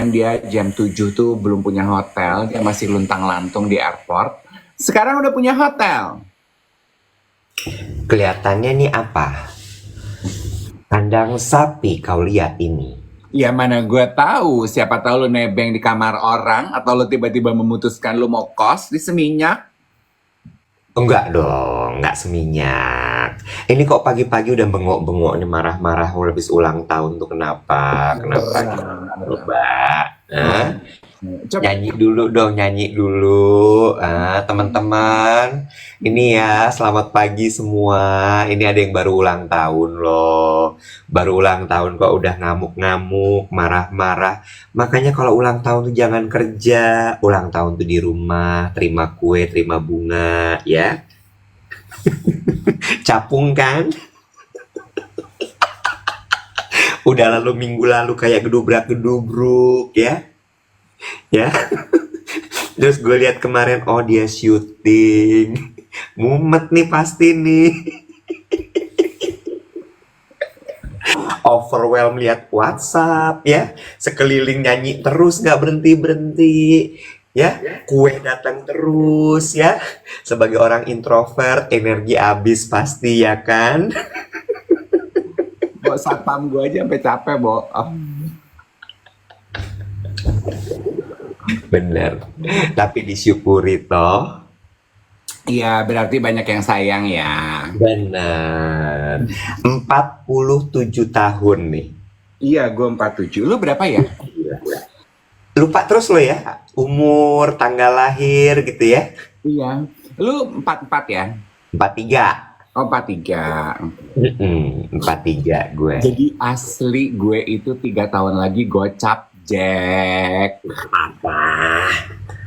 kemarin dia jam 7 tuh belum punya hotel, dia masih luntang-lantung di airport. Sekarang udah punya hotel. Kelihatannya nih apa? Kandang sapi kau lihat ini. Ya mana gue tahu, siapa tahu lu nebeng di kamar orang atau lu tiba-tiba memutuskan lu mau kos di Seminyak. Enggak dong, enggak seminyak. Ini kok pagi-pagi udah bengok-bengok nih marah-marah habis ulang tahun tuh kenapa? Kenapa gitu, coba? Hah? Coba. Nyanyi dulu dong, nyanyi dulu. Teman-teman, ini ya selamat pagi semua. Ini ada yang baru ulang tahun loh. Baru ulang tahun kok udah ngamuk-ngamuk, marah-marah. Makanya kalau ulang tahun tuh jangan kerja. Ulang tahun tuh di rumah, terima kue, terima bunga, ya. Capung kan? Udah lalu minggu lalu kayak gedubrak-gedubruk, ya. Ya. Terus gue lihat kemarin, oh dia syuting. Mumet nih pasti nih. Overwhelm lihat WhatsApp ya. Sekeliling nyanyi terus nggak berhenti-berhenti. Ya, kue datang terus ya. Sebagai orang introvert, energi habis pasti ya kan? Bo, satpam gue aja sampai capek, Bo. Bener. Tapi disyukuri toh. Iya, berarti banyak yang sayang ya. Bener. 47 tahun nih. Iya, gue 47. Lu berapa ya? Lupa terus lo ya, umur, tanggal lahir gitu ya. Iya. Lu 44 ya? 43. Oh, 43. 43 gue. Jadi asli gue itu 3 tahun lagi gocap, Jack. Apa?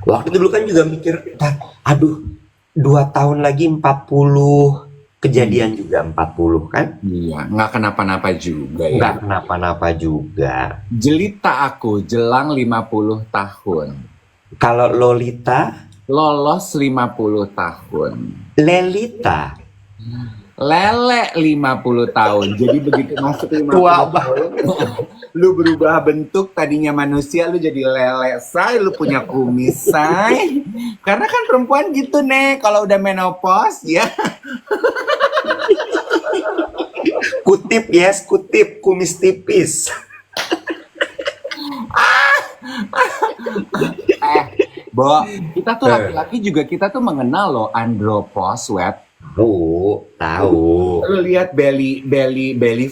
Waktu itu dulu kan juga mikir, aduh, 2 tahun lagi 40. Kejadian juga 40 kan? Iya, nggak kenapa-napa juga ya. Nggak kenapa-napa juga. Jelita aku jelang 50 tahun. Kalau Lolita, Lolos 50 tahun. Lelita, Lele 50 tahun. Jadi begitu masuk 50 tua tahun, lu berubah bentuk, tadinya manusia lu jadi lele, say. Lu punya kumis, say. Karena kan perempuan gitu, nih, kalau udah menopause ya. kutip yes, kutip, kumis tipis. Bo, kita tuh laki-laki juga kita tuh mengenal loh andropause, wet. Tahu. Lu lihat belly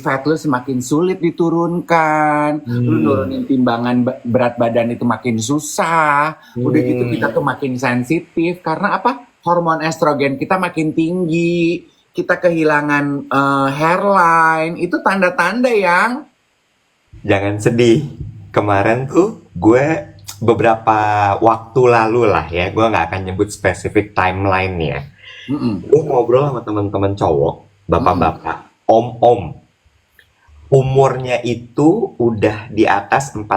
fat lu semakin sulit diturunkan. Lu nurunin timbangan berat badan itu makin susah. Udah gitu kita tuh makin sensitif karena apa? Hormon estrogen kita makin tinggi. Kita kehilangan hairline. Itu tanda-tanda yang Jangan sedih. Kemarin tuh gue beberapa waktu lalu lah ya, gue nggak akan nyebut spesifik timeline-nya. Gue ngobrol sama teman-teman cowok, bapak-bapak, om-om. Umurnya itu udah di atas 45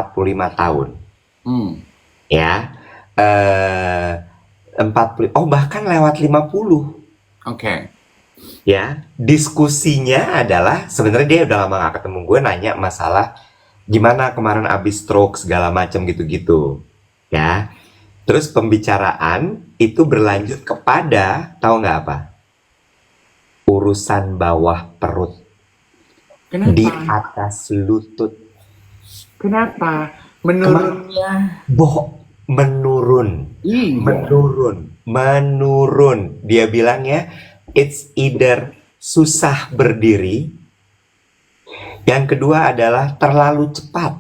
tahun. Ya. 40, bahkan lewat 50. Oke. Ya, diskusinya adalah sebenarnya dia udah lama gak ketemu, gue nanya masalah gimana kemarin abis stroke segala macam gitu-gitu. Ya. Terus pembicaraan itu berlanjut kepada, tahu nggak apa? Urusan bawah perut. Kenapa? Di atas lutut. Kenapa? Menurunnya menurun. Iya. Menurun. Dia bilangnya it's either susah berdiri. Yang kedua adalah terlalu cepat.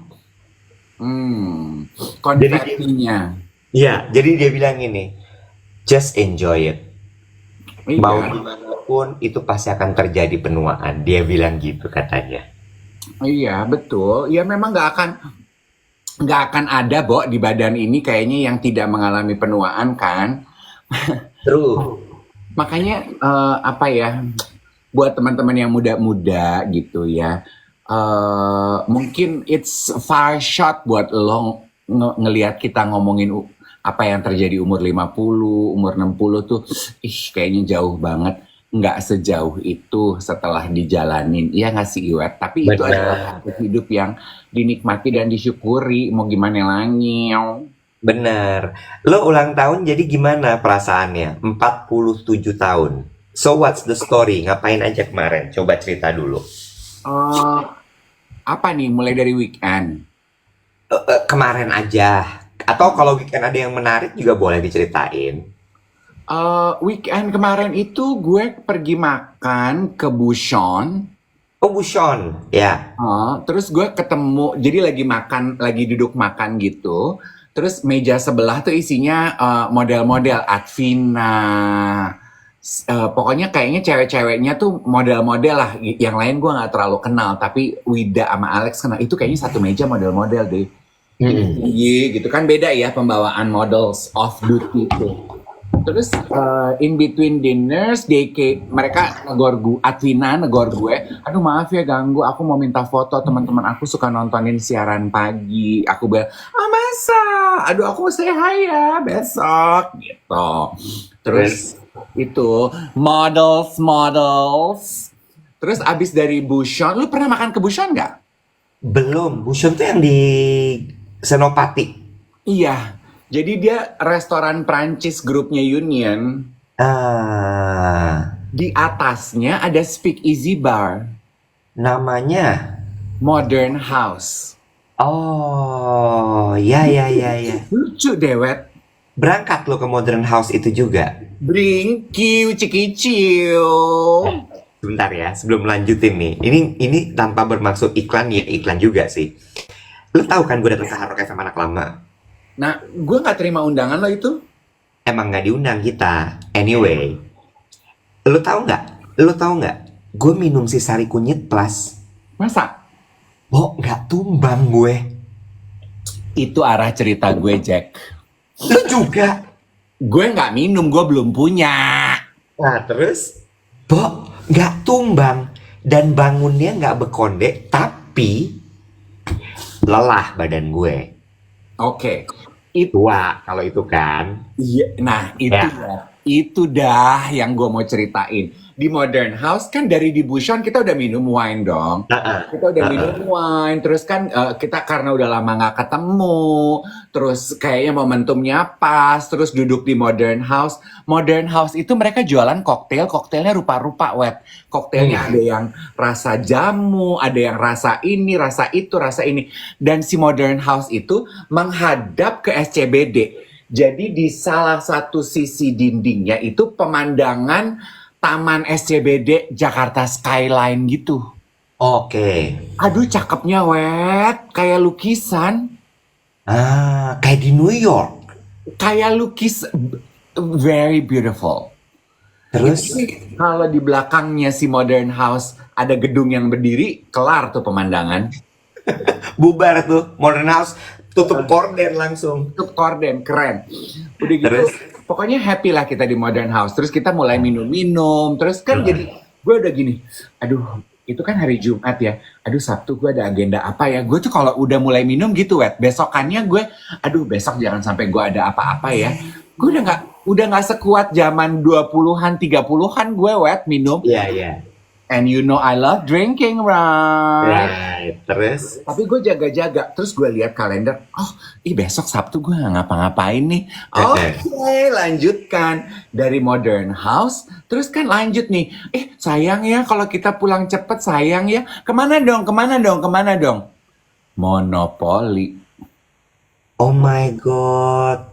Konversinya. Ya, jadi dia bilang ini, just enjoy it. Iya. Mau gimana pun itu pasti akan terjadi penuaan. Dia bilang gitu katanya. Iya, betul. Ya memang nggak akan ada, Bo, di badan ini kayaknya yang tidak mengalami penuaan kan. True. Makanya apa ya, buat teman-teman yang muda-muda gitu ya, mungkin it's far shot buat lo ngelihat kita ngomongin apa yang terjadi umur 50, umur 60 tuh, kayaknya jauh banget. nggak sejauh itu setelah dijalanin. Iya nggak sih Iwet? Tapi itu adalah Benar, hidup yang dinikmati dan disyukuri. Mau gimana lagi? benar. Lo ulang tahun jadi gimana perasaannya? 47 tahun. So what's the story? Ngapain aja kemarin? Coba cerita dulu. Eh, apa nih? Mulai dari weekend. Kemarin aja. Atau kalau weekend ada yang menarik juga boleh diceritain. Weekend kemarin itu gue pergi makan ke Bushon. Oh, Bushon. Ya. Terus gue ketemu, jadi lagi makan, lagi duduk makan gitu. Terus meja sebelah tuh isinya model-model Advina. Pokoknya kayaknya cewek-ceweknya tuh model-model lah. Yang lain gue nggak terlalu kenal, tapi Wida sama Alex kenal. Itu kayaknya satu meja model-model deh. Mm-mm. Iya, gitu kan beda ya pembawaan models off duty itu. Terus in between dinners, mereka negor gue, Advina negor gue, aduh maaf ya ganggu, aku mau minta foto, teman-teman aku suka nontonin siaran pagi. Aku bilang, ah masa? Aduh aku say hi ya besok gitu. Terus Terus itu models. Terus abis dari Bushon, lu pernah makan ke Bushon nggak? belum. Bushon tuh yang di Senopati. Iya, jadi dia restoran Prancis grupnya Union. Ah, Di atasnya ada speakeasy bar, namanya. Modern House. Oh, ya ya ya ya. Lucu dewet. Berangkat lo ke Modern House itu juga. Bring kiu cikiciu. Sebentar ya, sebelum lanjutin nih. Ini tanpa bermaksud iklan ya, iklan juga sih. Lo tahu kan gue datang ke Hard Rock FM anak lama. Nah, gue nggak terima undangan lo itu. Emang nggak diundang kita. Anyway, lo tahu nggak? Lo tahu nggak? Gue minum si sari kunyit plus. Masa? Oh, nggak tumbang gue. Itu arah cerita gue, Jack. Lo juga. Gue nggak minum, gue belum punya. Nah, terus? Bo, nggak tumbang. Dan bangunnya nggak bekonde, tapi lelah badan gue. Oke. Itu, Tua kalau itu kan. iya, nah itu Ya. ya. Itu dah yang gue mau ceritain. Di Modern House kan dari di Bushon kita udah minum wine dong. Heeh, Kita udah heeh. minum wine, terus kan kita karena udah lama nggak ketemu, terus kayaknya momentumnya pas, terus duduk di Modern House. Modern House itu mereka jualan koktail, koktailnya rupa-rupa, wet. Koktailnya ada yang rasa jamu, ada yang rasa ini, rasa itu, rasa ini. Dan si Modern House itu menghadap ke SCBD. Jadi di salah satu sisi dindingnya itu pemandangan Taman SCBD Jakarta Skyline gitu. Oke. Aduh cakepnya wet, kayak lukisan. Ah, kayak di New York. Kayak lukis, very beautiful. Itu Terus, sih kalau di belakangnya si Modern House ada gedung yang berdiri, kelar tuh pemandangan. bubar tuh Modern House, tutup korden langsung. Itu korden, keren. Udah gitu, Terus, pokoknya happy lah kita di Modern House. Terus kita mulai minum-minum. Terus kan jadi, gue udah gini, aduh itu kan hari Jumat ya. Aduh Sabtu gue ada agenda apa ya. Gue tuh kalau udah mulai minum gitu wet, besokannya gue, aduh besok jangan sampai gue ada apa-apa ya. Gue udah nggak sekuat zaman 20-an, 30-an gue wet minum. iya iya. And you know I love drinking, right? Right. Terus, Tapi gue jaga-jaga. Terus gue lihat kalender. Oh, besok Sabtu gue nggak ngapa-ngapain nih. Oke, lanjutkan. Dari Modern House. Terus kan lanjut nih. Sayang ya kalau kita pulang cepet, sayang ya. Kemana dong, kemana dong, kemana dong? Monopoli. oh my god,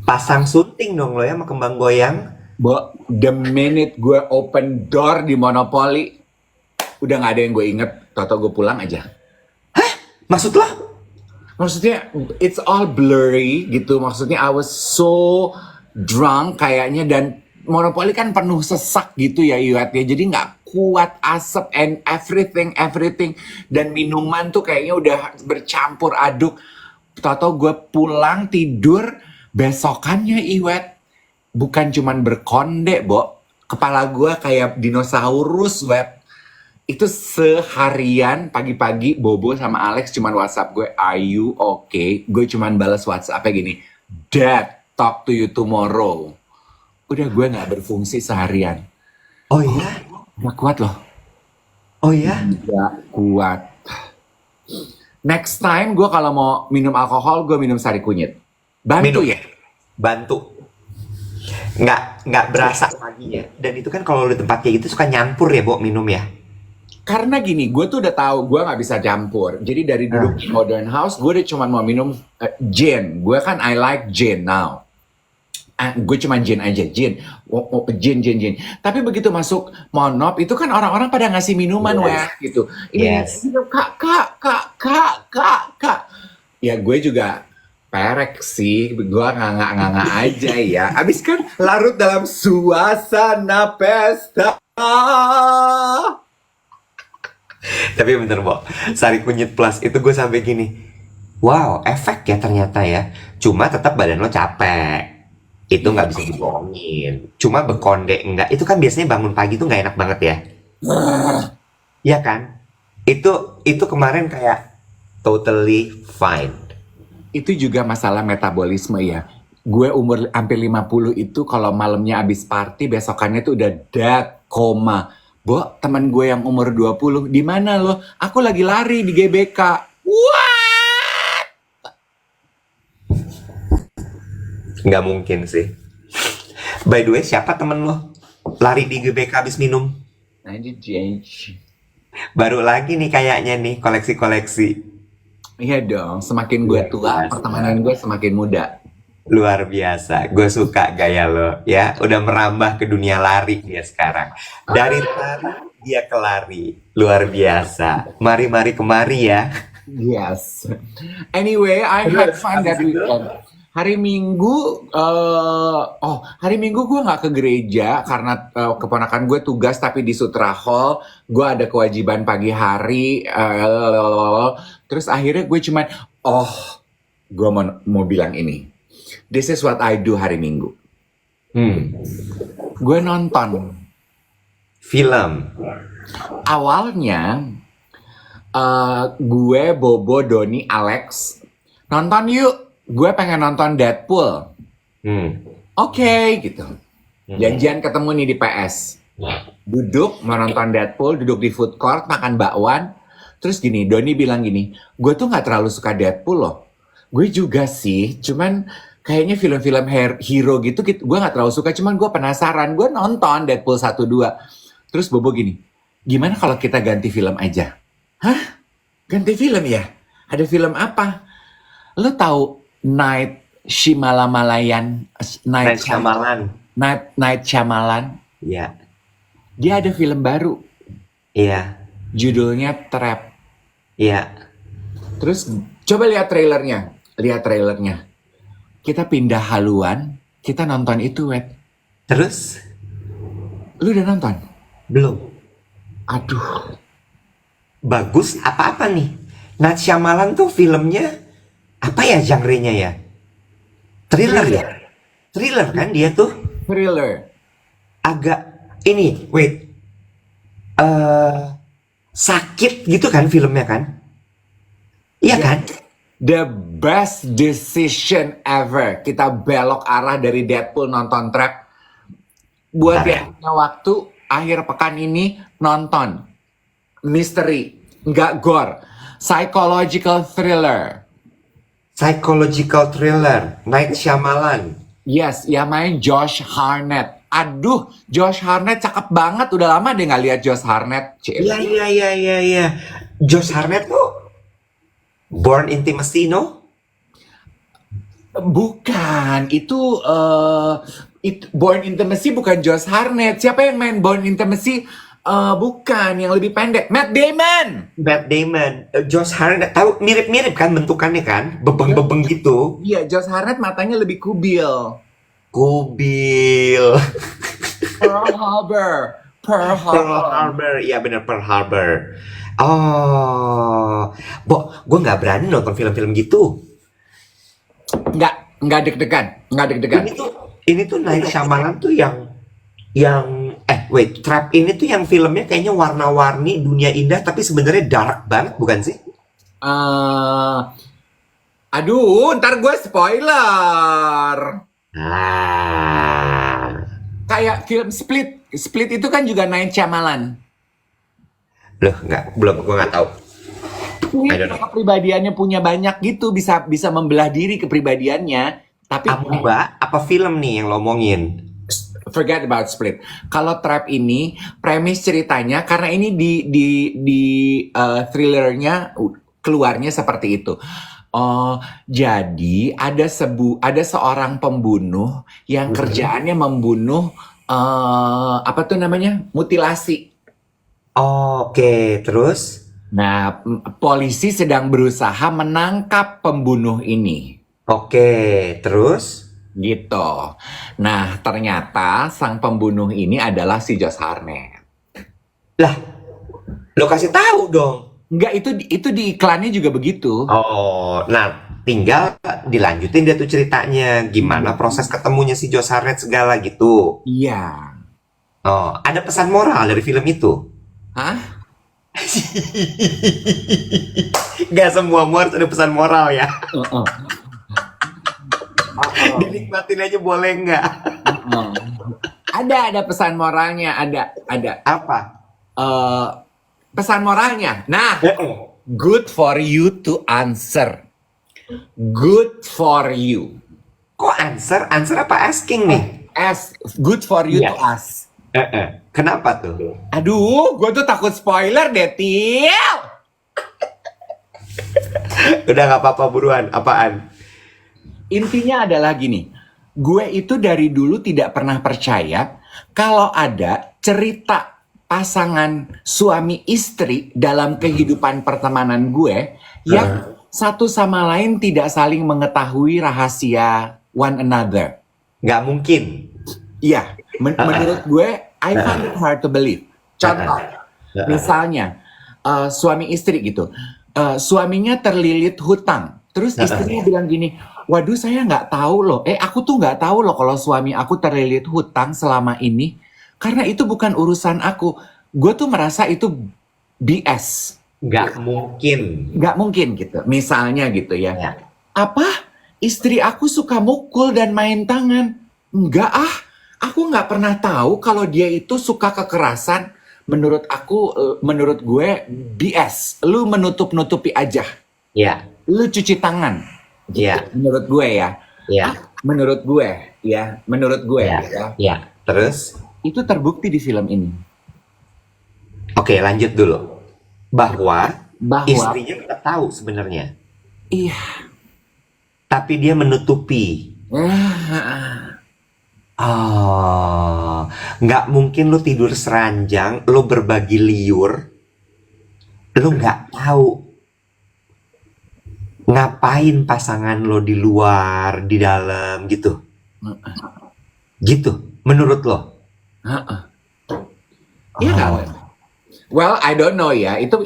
pasang syuting dong lo ya sama kembang goyang. Bo, the minute gue open door di Monopoli, udah nggak ada yang gue inget. Toto gue pulang aja. Maksud lo? Maksudnya it's all blurry gitu. Maksudnya I was so drunk kayaknya, dan Monopoly kan penuh sesak gitu ya Iwat ya. Jadi nggak kuat asap and everything, dan minuman tuh kayaknya udah bercampur aduk. Tahu gue pulang tidur, besokannya Iwat bukan cuman berkonde, Bo. Kepala gue kayak dinosaurus, web. Itu seharian pagi-pagi Bobo sama Alex cuman WhatsApp gue, are you okay? Gue cuman balas WhatsApp-nya gini, Dad, talk to you tomorrow. Udah gue nggak berfungsi seharian. Oh iya? Gak kuat loh. Oh iya? Gak kuat. Next time gue kalau mau minum alkohol, gue minum sari kunyit. Bantu Minum. ya? Bantu. Nggak berasa paginya. Dan itu kan kalau di tempat kayak gitu suka nyampur ya, Bo, minum ya. Karena gini, gue tuh udah tahu gue nggak bisa campur. Jadi dari dulu di Modern House, gue udah cuma mau minum gin. Gue kan I like gin now. Gue cuma gin aja, gin. Gin. Tapi begitu masuk Monop, itu kan orang-orang pada ngasih minuman, weh, gitu. Ini, Yes. kak. Ya gue juga perek sih, gue nggak aja ya. Abis kan larut dalam suasana pesta. Tapi bentar, Bo. Sari kunyit plus itu gue sampai gini. Wow, efek ya ternyata ya. Cuma tetap badan lo capek. Itu nggak bisa dibohongin. Cuma bekonde enggak. Itu kan biasanya bangun pagi tuh nggak enak banget ya. Iya kan? Itu kemarin kayak totally fine. Itu juga masalah metabolisme ya. Gue umur hampir 50 itu kalau malamnya abis party, besokannya tuh udah dead koma. Bo, teman gue yang umur 20, di mana lo? Aku lagi lari di GBK. What? Nggak mungkin sih. By the way, siapa temen lo? Lari di GBK habis minum. Nanti change. Baru lagi nih kayaknya nih koleksi-koleksi. Iya dong, semakin gue tua, pertemanan gue semakin muda. Luar biasa. Gue suka gaya lo ya. Udah merambah ke dunia lari dia sekarang. Dari lari dia ke lari. Luar biasa. Mari kemari ya. Yes. Anyway, I had fun that weekend. Hari Minggu, hari Minggu gue nggak ke gereja karena keponakan gue tugas tapi di Sutra Hall. Gue ada kewajiban pagi hari. Terus akhirnya gue cuman, gue mau bilang ini. This is what I do hari Minggu. Gue nonton. Film. Awalnya, gue, Bobo, Doni, Alex, nonton yuk. Gue pengen nonton Deadpool. Oke, gitu. Janjian ketemu nih di PS. Duduk mau nonton Deadpool, duduk di food court, makan bakwan. Terus gini, Doni bilang gini, gue tuh gak terlalu suka Deadpool loh. Gue juga sih, cuman kayaknya film-film hero gitu, gue gak terlalu suka. Cuman gue penasaran, gue nonton Deadpool 1-2. Terus Bobo gini, gimana kalau kita ganti film aja? Hah? Ganti film ya? Ada film apa? Lo tahu Night Shyamalan? Night Shyamalan. Night Shyamalan? Iya. Dia ada film baru. Iya. Judulnya Trap. Iya. Terus coba lihat trailernya. Kita pindah haluan, kita nonton itu, Wet. Terus? Lu udah nonton? Belum. Aduh. Bagus apa-apa nih? Night Shyamalan tuh filmnya apa ya genre-nya ya? Thriller ya? Thriller kan dia tuh? Thriller. Agak ini, wait. Sakit gitu kan filmnya kan? Iya kan? The best decision ever. Kita belok arah dari Deadpool nonton Trap. Buat yang punya waktu, akhir pekan ini nonton. Misteri, nggak gore. Psychological thriller. Psychological thriller, Night Shyamalan. Yes, yang main Josh Hartnett. Aduh, Josh Hartnett cakep banget. Udah lama deh nggak lihat Josh Hartnett. Iya. Josh Hartnett tuh Born Intimacy, no? Bukan, itu Born Intimacy bukan Josh Hartnett. Siapa yang main Born Intimacy? Bukan, yang lebih pendek. Matt Damon. Josh Hartnett, tahu mirip-mirip kan bentukannya kan? Bebeng-bebeng gitu. Iya, Josh Hartnett matanya lebih kubil. Pearl Harbor. Iya bener, Pearl Harbor. Oh, gue nggak berani nonton film-film gitu. Nggak deg-degan. Ini tuh Night Shyamalan tuh yang Trap ini tuh yang filmnya kayaknya warna-warni, dunia indah, tapi sebenarnya dark banget, bukan sih? Aduh, ntar gue spoiler. Kayak film Split. Split itu kan juga Night Shyamalan. Loh, gue nggak tahu. I don't know. Kepribadiannya punya banyak gitu, bisa membelah diri kepribadiannya. Tapi Apa film nih yang lo omongin? forget about Split. Kalau Trap ini premis ceritanya karena ini di thrillernya keluarnya seperti itu. Oh, jadi ada seorang pembunuh yang kerjaannya membunuh apa tuh namanya? Mutilasi. Oke, terus? Nah, polisi sedang berusaha menangkap pembunuh ini. Oke, terus? Gitu. Nah, ternyata sang pembunuh ini adalah si Josh Hartnett. Lah, lo kasih tahu dong. Enggak, itu di iklannya juga begitu. Oh, nah tinggal dilanjutin dia tuh ceritanya. Gimana proses ketemunya si Josh Hartnett segala gitu. Iya. Oh, ada pesan moral dari film itu? Hah? Gak semua harus ada pesan moral ya. Uh-uh. Dinikmatin aja boleh nggak? Ada pesan moralnya, ada. Apa? Pesan moralnya. Nah, good for you to answer. Good for you. Kok answer? Answer apa asking nih? Good for you to Yes. ask. Kenapa tuh? Aduh, gue tuh takut spoiler deh, Til. Udah nggak apa-apa, buruan. Apaan? Intinya adalah gini, gue itu dari dulu tidak pernah percaya kalau ada cerita pasangan suami istri dalam kehidupan pertemanan gue yang satu sama lain tidak saling mengetahui rahasia one another. Nggak mungkin. Iya, menurut gue, I find it hard to believe. Contoh, misalnya suami istri gitu, suaminya terlilit hutang, terus istrinya bilang gini, waduh saya nggak tahu loh, aku tuh nggak tahu loh kalau suami aku terlilit hutang selama ini, karena itu bukan urusan aku. Gue tuh merasa itu BS. Nggak mungkin. Nggak mungkin gitu, misalnya gitu ya. Ya. Apa? Istri aku suka mukul dan main tangan? Enggak ah, aku nggak pernah tahu kalau dia itu suka kekerasan. Menurut aku, menurut gue BS. Lu menutup-nutupi aja. Ya. Lu cuci tangan. Ya. Menurut gue ya. Ya. Menurut gue ya. Menurut gue Ya. ya. Ya. Terus? Itu terbukti di film ini. Oke, lanjut dulu. Bahwa istrinya udah tahu sebenarnya, Iya. tapi dia menutupi. Oh, nggak mungkin lo tidur seranjang, lo berbagi liur, lo nggak tahu ngapain pasangan lo di luar, di dalam gitu. Gitu, menurut lo? Iya nggak? Well, I don't know ya. Itu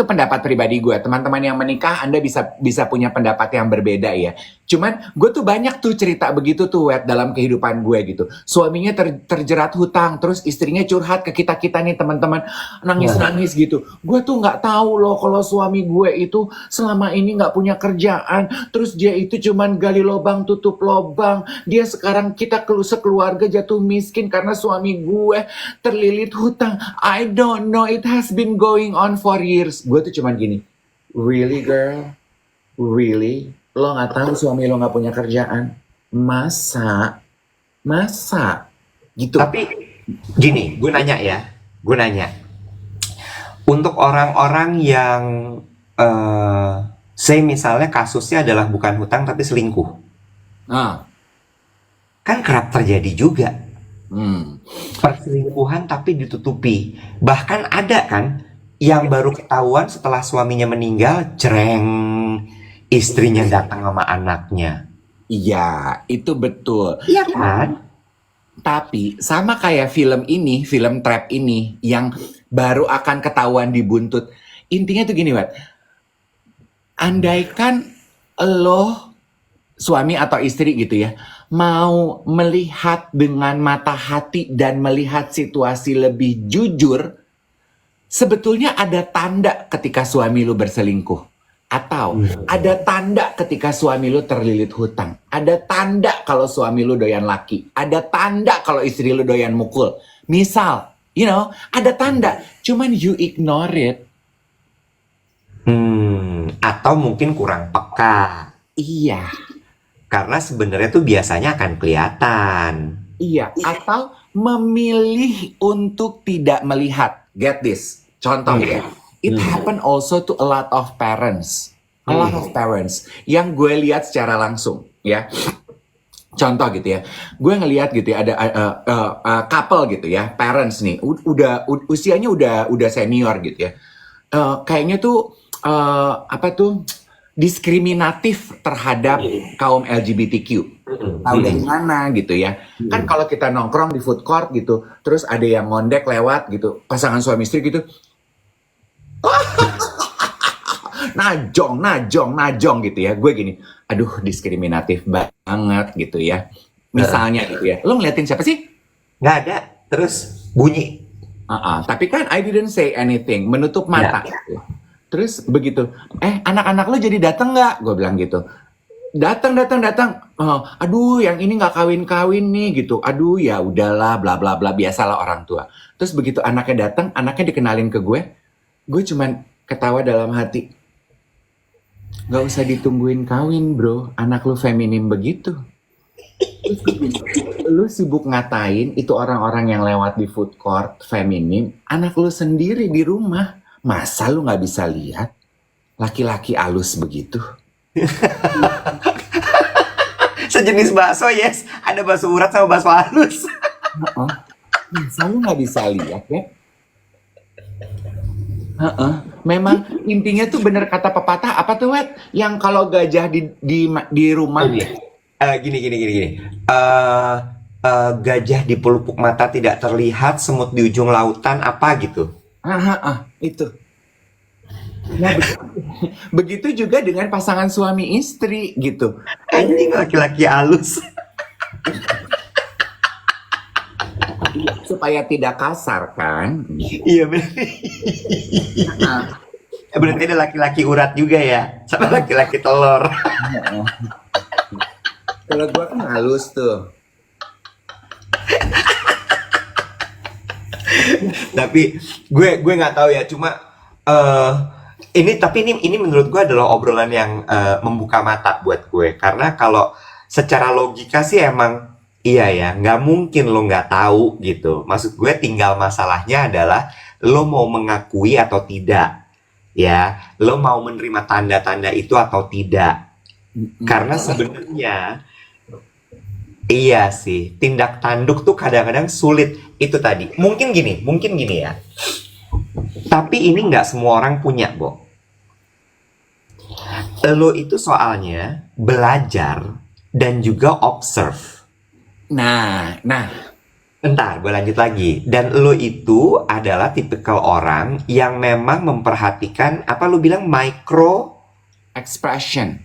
pendapat pribadi gue. Teman-teman yang menikah, Anda bisa punya pendapat yang berbeda ya. Cuman gue tuh banyak tuh cerita begitu tuh Wet, dalam kehidupan gue gitu. Suaminya terjerat hutang, terus istrinya curhat ke kita nih teman-teman, nangis-nangis gitu. Gue tuh nggak tahu loh kalau suami gue itu selama ini nggak punya kerjaan. Terus dia itu cuman gali lubang tutup lubang. Dia sekarang kita sekeluarga jatuh miskin karena suami gue terlilit hutang. I don't know. It has been going on for years. Gue tuh cuman gini, really girl? Really? Lo gak tahu suami lo gak punya kerjaan? Masa? Gitu. Tapi gini, gue nanya ya, untuk orang-orang yang say misalnya kasusnya adalah bukan hutang tapi selingkuh, kan kerap terjadi juga. Perselingkuhan tapi ditutupi. Bahkan ada kan yang baru ketahuan setelah suaminya meninggal, cereng, istrinya datang sama anaknya. Iya, itu betul. Iya kan? Tapi sama kayak film ini, film Trap ini yang baru akan ketahuan dibuntut. Intinya tuh gini, Wat. Andaikan lo suami atau istri gitu ya, mau melihat dengan mata hati dan melihat situasi lebih jujur, sebetulnya ada tanda ketika suami lu berselingkuh. Atau ada tanda ketika suami lu terlilit hutang. Ada tanda kalau suami lu doyan laki. Ada tanda kalau istri lu doyan mukul. Misal, ada tanda. Cuman you ignore it. Atau mungkin kurang peka. Iya. Karena sebenarnya tuh biasanya akan kelihatan. Iya. Atau memilih untuk tidak melihat. Get this. Contoh ya. It happen also to a lot of parents. A lot of parents. Yang gue lihat secara langsung. Ya. Contoh gitu ya. Gue ngelihat gitu ya. Ada couple gitu ya. Parents nih. Usianya udah senior gitu ya. Kayaknya tuh diskriminatif terhadap kaum LGBTQ. Tahu dari mana gitu ya. Kan kalau kita nongkrong di food court gitu, terus ada yang ngondek lewat gitu, pasangan suami istri gitu. Najong gitu ya. Gue gini, aduh diskriminatif banget gitu ya. Misalnya gitu ya. Lo ngeliatin siapa sih? Nggak ada. Terus bunyi. Tapi kan I didn't say anything, menutup mata. Gitu. Terus begitu, anak-anak lo jadi datang nggak? Gue bilang gitu. Datang. Aduh, yang ini nggak kawin nih gitu. Aduh, ya udahlah, bla bla bla, biasalah orang tua. Terus begitu anaknya datang, anaknya dikenalin ke gue cuman ketawa dalam hati. Gak usah ditungguin kawin bro, anak lu feminim begitu. Lu sibuk ngatain itu orang-orang yang lewat di food court feminim, anak lu sendiri di rumah. Masa lu gak bisa lihat laki-laki alus begitu? Sejenis bakso, yes. Ada bakso urat sama bakso halus. Masa lu gak bisa lihat ya? Memang intinya tuh bener kata pepatah apa tuh Wet? Yang kalau gajah di rumah gini. Gajah di pelupuk mata tidak terlihat, semut di ujung lautan apa gitu. Itu. Nah, begitu juga dengan pasangan suami istri gitu. Anjing laki-laki halus. Supaya tidak kasar kan? Iya benar. Berarti ada laki-laki urat juga ya, sama laki-laki telur. Kalau gue kan halus tuh. Tapi gue nggak tahu ya, cuma ini menurut gue adalah obrolan yang membuka mata buat gue, karena kalau secara logika sih emang iya ya, nggak mungkin lo nggak tahu gitu. Maksud gue tinggal masalahnya adalah lo mau mengakui atau tidak, ya. Lo mau menerima tanda-tanda itu atau tidak. Karena sebenarnya iya sih, tindak tanduk tuh kadang-kadang sulit. Itu tadi. Mungkin gini ya. Tapi ini nggak semua orang punya, Bo. Lo itu soalnya belajar dan juga observe. Nah, Bentar, gue lanjut lagi. Dan lo itu adalah tipikal orang yang memang memperhatikan, apa lo bilang, micro expression.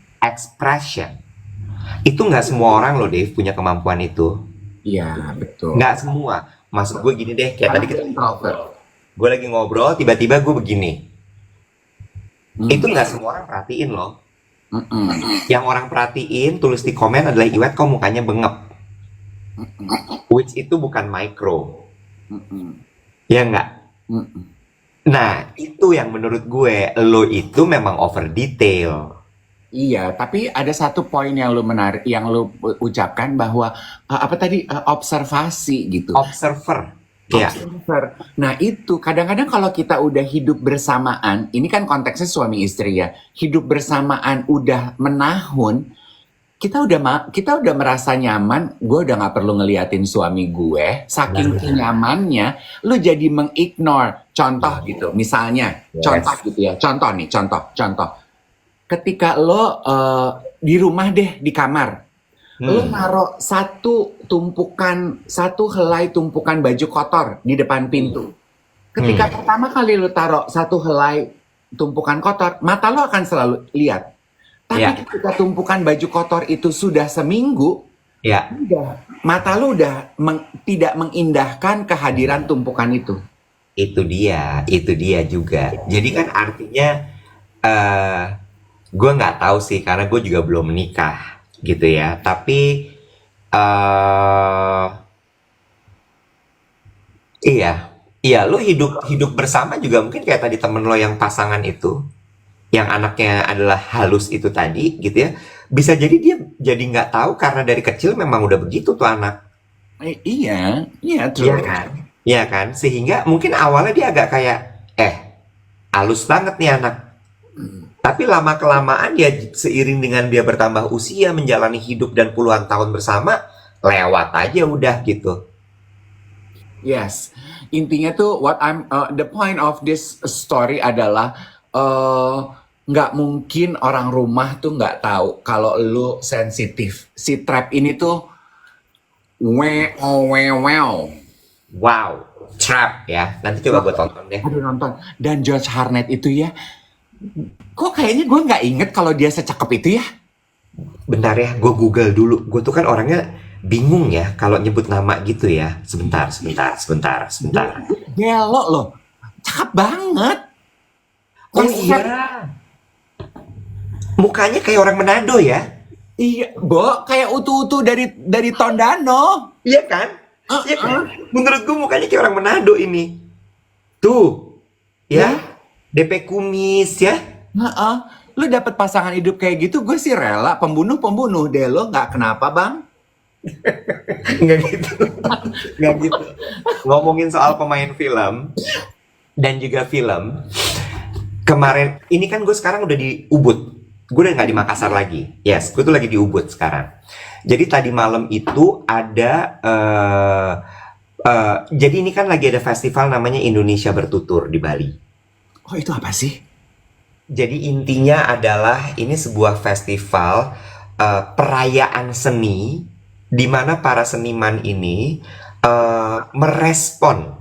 Itu nggak semua orang lo, Dave, punya kemampuan itu. Iya, betul. Nggak semua. Maksud gue gini deh, kayak tadi gue lagi ngobrol, tiba-tiba gue begini. Itu nggak semua orang perhatiin loh. Yang orang perhatiin, tulis di komen adalah, Iwet kok mukanya bengep. Which itu bukan micro. Ya nggak? Nah, itu yang menurut gue, lo itu memang over detail. Iya, tapi ada satu poin yang lo menarik, yang lo ucapkan bahwa observasi gitu. Observer. Ya. Observer. Nah itu kadang-kadang kalau kita udah hidup bersamaan, ini kan konteksnya suami istri ya, hidup bersamaan udah menahun, kita udah merasa nyaman. Gue udah nggak perlu ngeliatin suami gue, saking nyamannya, lu jadi mengignore. Contoh gitu, misalnya, contoh gitu ya, contoh. Ketika lo di rumah deh, di kamar, lo naruh satu helai tumpukan baju kotor di depan pintu. Ketika pertama kali lo taruh satu helai tumpukan kotor, mata lo akan selalu lihat. Tapi ketika tumpukan baju kotor itu sudah seminggu, mata lo udah tidak mengindahkan kehadiran tumpukan itu. Itu dia juga. Jadi kan artinya Gue nggak tahu sih karena gue juga belum menikah gitu ya. Tapi eh iya, iya lo hidup hidup bersama juga mungkin kayak tadi temen lo yang pasangan itu, yang anaknya adalah halus itu tadi gitu ya. Bisa jadi dia jadi nggak tahu karena dari kecil memang udah begitu tuh anak. Iya, iya Iya true. kan? Iya kan? Sehingga mungkin awalnya dia agak kayak, eh, halus banget nih anak. Tapi lama-kelamaan ya seiring dengan dia bertambah usia, menjalani hidup dan puluhan tahun bersama, lewat aja udah gitu. Yes, intinya tuh the point of this story adalah eh, nggak mungkin orang rumah tuh nggak tahu kalau lu sensitif. Si trap ini tuh wow. Wow, trap ya. Nanti coba gue tonton deh. Aduh nonton. Dan George Harnett itu ya, kok kayaknya gue nggak inget kalau dia secakep itu ya. Bentar ya, gue Google dulu. Gue tuh kan orangnya bingung ya kalau nyebut nama gitu ya. Sebentar. Gelo loh, cakep banget. Oh Konsep, iya, mukanya kayak orang Manado ya. iya, Bo, kayak utu-utu dari Tondano. Iya kan? Iya kan? Heeh. Menurut gue mukanya kayak orang Manado ini. Tuh, ya. Ya, DP kumis ya. heeh. Lu dapet pasangan hidup kayak gitu, gue sih rela. Pembunuh deh lo, nggak kenapa bang? Nggak gitu. Nggak gitu. Ngomongin soal pemain film dan juga film. Kemarin, ini kan gue sekarang udah di Ubud. Gue udah nggak di Makassar lagi. Yes, gue tuh lagi di Ubud sekarang. Jadi tadi malam itu ada jadi ini kan lagi ada festival namanya Indonesia Bertutur di Bali. Oh itu apa sih? Jadi intinya adalah ini sebuah festival perayaan seni di mana para seniman ini merespon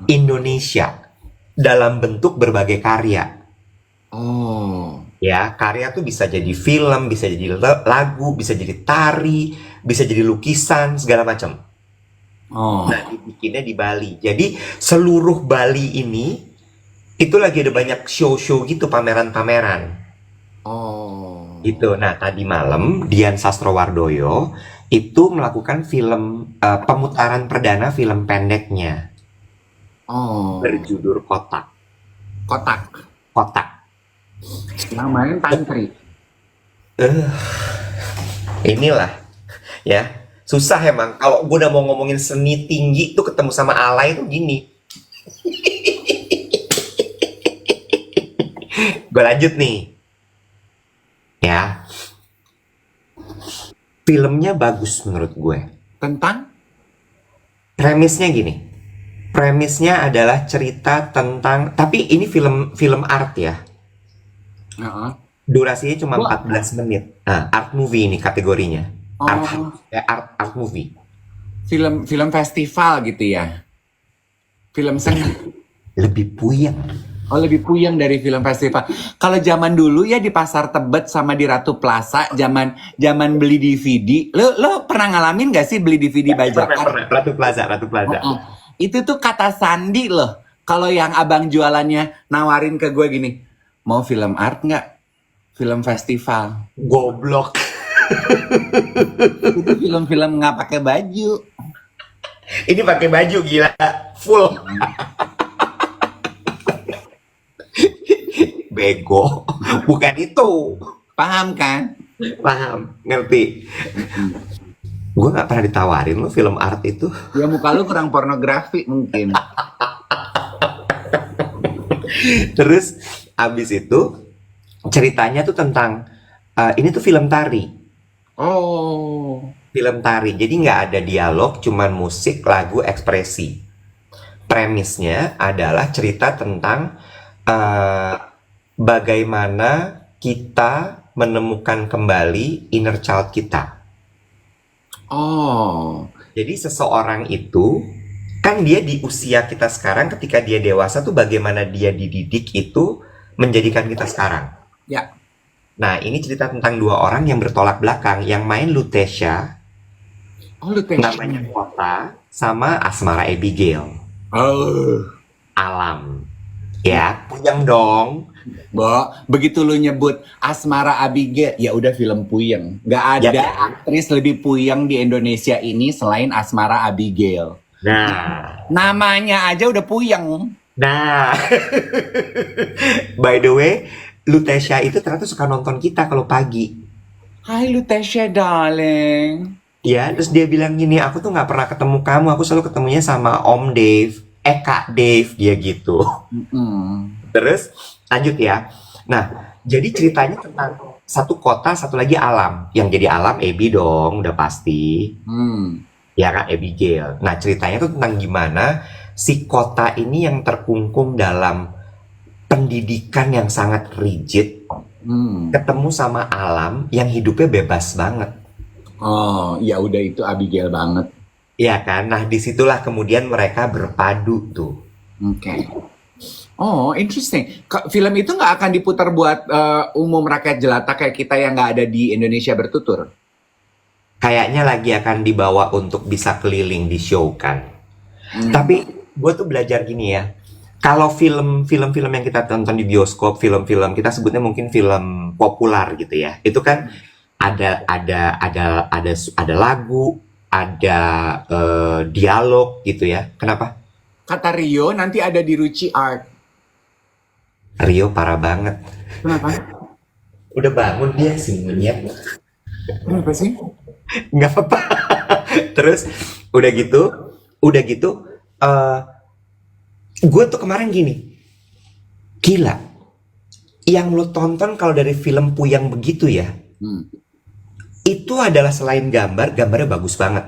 Indonesia dalam bentuk berbagai karya. Oh, Ya, karya tuh bisa jadi film, bisa jadi lagu, bisa jadi tari, bisa jadi lukisan, segala macam. oh, Nah, dibikinnya di Bali. Jadi seluruh Bali ini itu lagi ada banyak show-show gitu, pameran-pameran oh, gitu. Nah, tadi malam Dian Sastrowardoyo itu melakukan film pemutaran perdana film pendeknya oh. berjudul Kotak. Kotak. Kotak. Yang main tantri. Eh, inilah ya. Susah emang kalau gue udah mau ngomongin seni tinggi tuh ketemu sama alay tuh gini. Gue lanjut nih. Ya, filmnya bagus menurut gue. Tentang? Premisnya gini. Premisnya adalah cerita tentang, tapi ini film film art ya. Heeh. Durasinya cuma Gua, 14 menit. Nah, art movie ini kategorinya. Art oh, art movie. film festival gitu ya. Film seni. Lebih puyeng. Oh lebih puyeng dari film festival. Kalau zaman dulu ya di Pasar Tebet sama di Ratu Plaza, zaman beli DVD. Lo pernah ngalamin gak sih beli DVD bajakan? Pernah. Ratu Plaza. Heeh. Itu tuh kata Sandi loh. Kalau yang abang jualannya nawarin ke gue gini, mau film art nggak? Film festival. Goblok. Itu film-film nggak pakai baju. Ini pakai baju gila. Full. Bego. Bukan itu. Paham kan? Paham. Ngerti. Gue nggak pernah ditawarin lo film art itu. Ya muka lu kurang pornografi mungkin. Terus abis itu ceritanya tuh tentang ini tuh film tari. Oh. Film tari. Jadi nggak ada dialog, cuman musik, lagu, ekspresi. Premisnya adalah cerita tentang bagaimana kita menemukan kembali inner child kita. Oh. Jadi seseorang itu kan dia di usia kita sekarang ketika dia dewasa tuh bagaimana dia dididik itu menjadikan kita sekarang. Ya. Nah, ini cerita tentang dua orang yang bertolak belakang. Yang main Lutetia, Oh lu namanya Kota, sama Asmara Abigail. Oh. Alam. Ya, puyeng dong. Bo, begitu lu nyebut Asmara Abigail, ya udah film puyeng. Gak Ya ada kan? aktris lebih puyeng di Indonesia ini selain Asmara Abigail. Nah, Namanya aja udah puyeng. nah. By the way, Lutesha itu ternyata suka nonton kita kalau pagi. Hai Lutesha darling. Ya, terus dia bilang gini, aku tuh nggak pernah ketemu kamu, aku selalu ketemunya sama Om Dave, Kak Dave, dia gitu. Mm-mm. Terus lanjut ya. Nah, jadi ceritanya tentang satu kota, satu lagi alam. Yang jadi alam Abby dong, udah pasti. Hmm. Ya kan, Abigail. Nah, ceritanya tuh tentang gimana si kota ini yang terkungkung dalam pendidikan yang sangat rigid, Hmm. ketemu sama alam yang hidupnya bebas banget. Oh, ya udah itu Abigail banget. Iya kan? Nah, disitulah kemudian mereka berpadu tuh. Oke. Oh, interesting. Film itu nggak akan diputar buat umum rakyat jelata kayak kita yang nggak ada di Indonesia bertutur. Kayaknya lagi akan dibawa untuk bisa keliling di show kan. Tapi gue tuh belajar gini ya. Kalau film-film yang kita tonton di bioskop, film-film kita sebutnya mungkin film populer gitu ya. Itu kan ada lagu, ada dialog gitu ya. Kenapa? Kata Rio nanti ada di Ruci Art. Rio parah banget. Kenapa? Udah bangun dia sih monyet. Kenapa sih? Nggak apa-apa. Terus udah gitu, gue tuh kemarin gini, gila. Yang lo tonton kalau dari film Puyang begitu ya, itu adalah selain gambarnya bagus banget.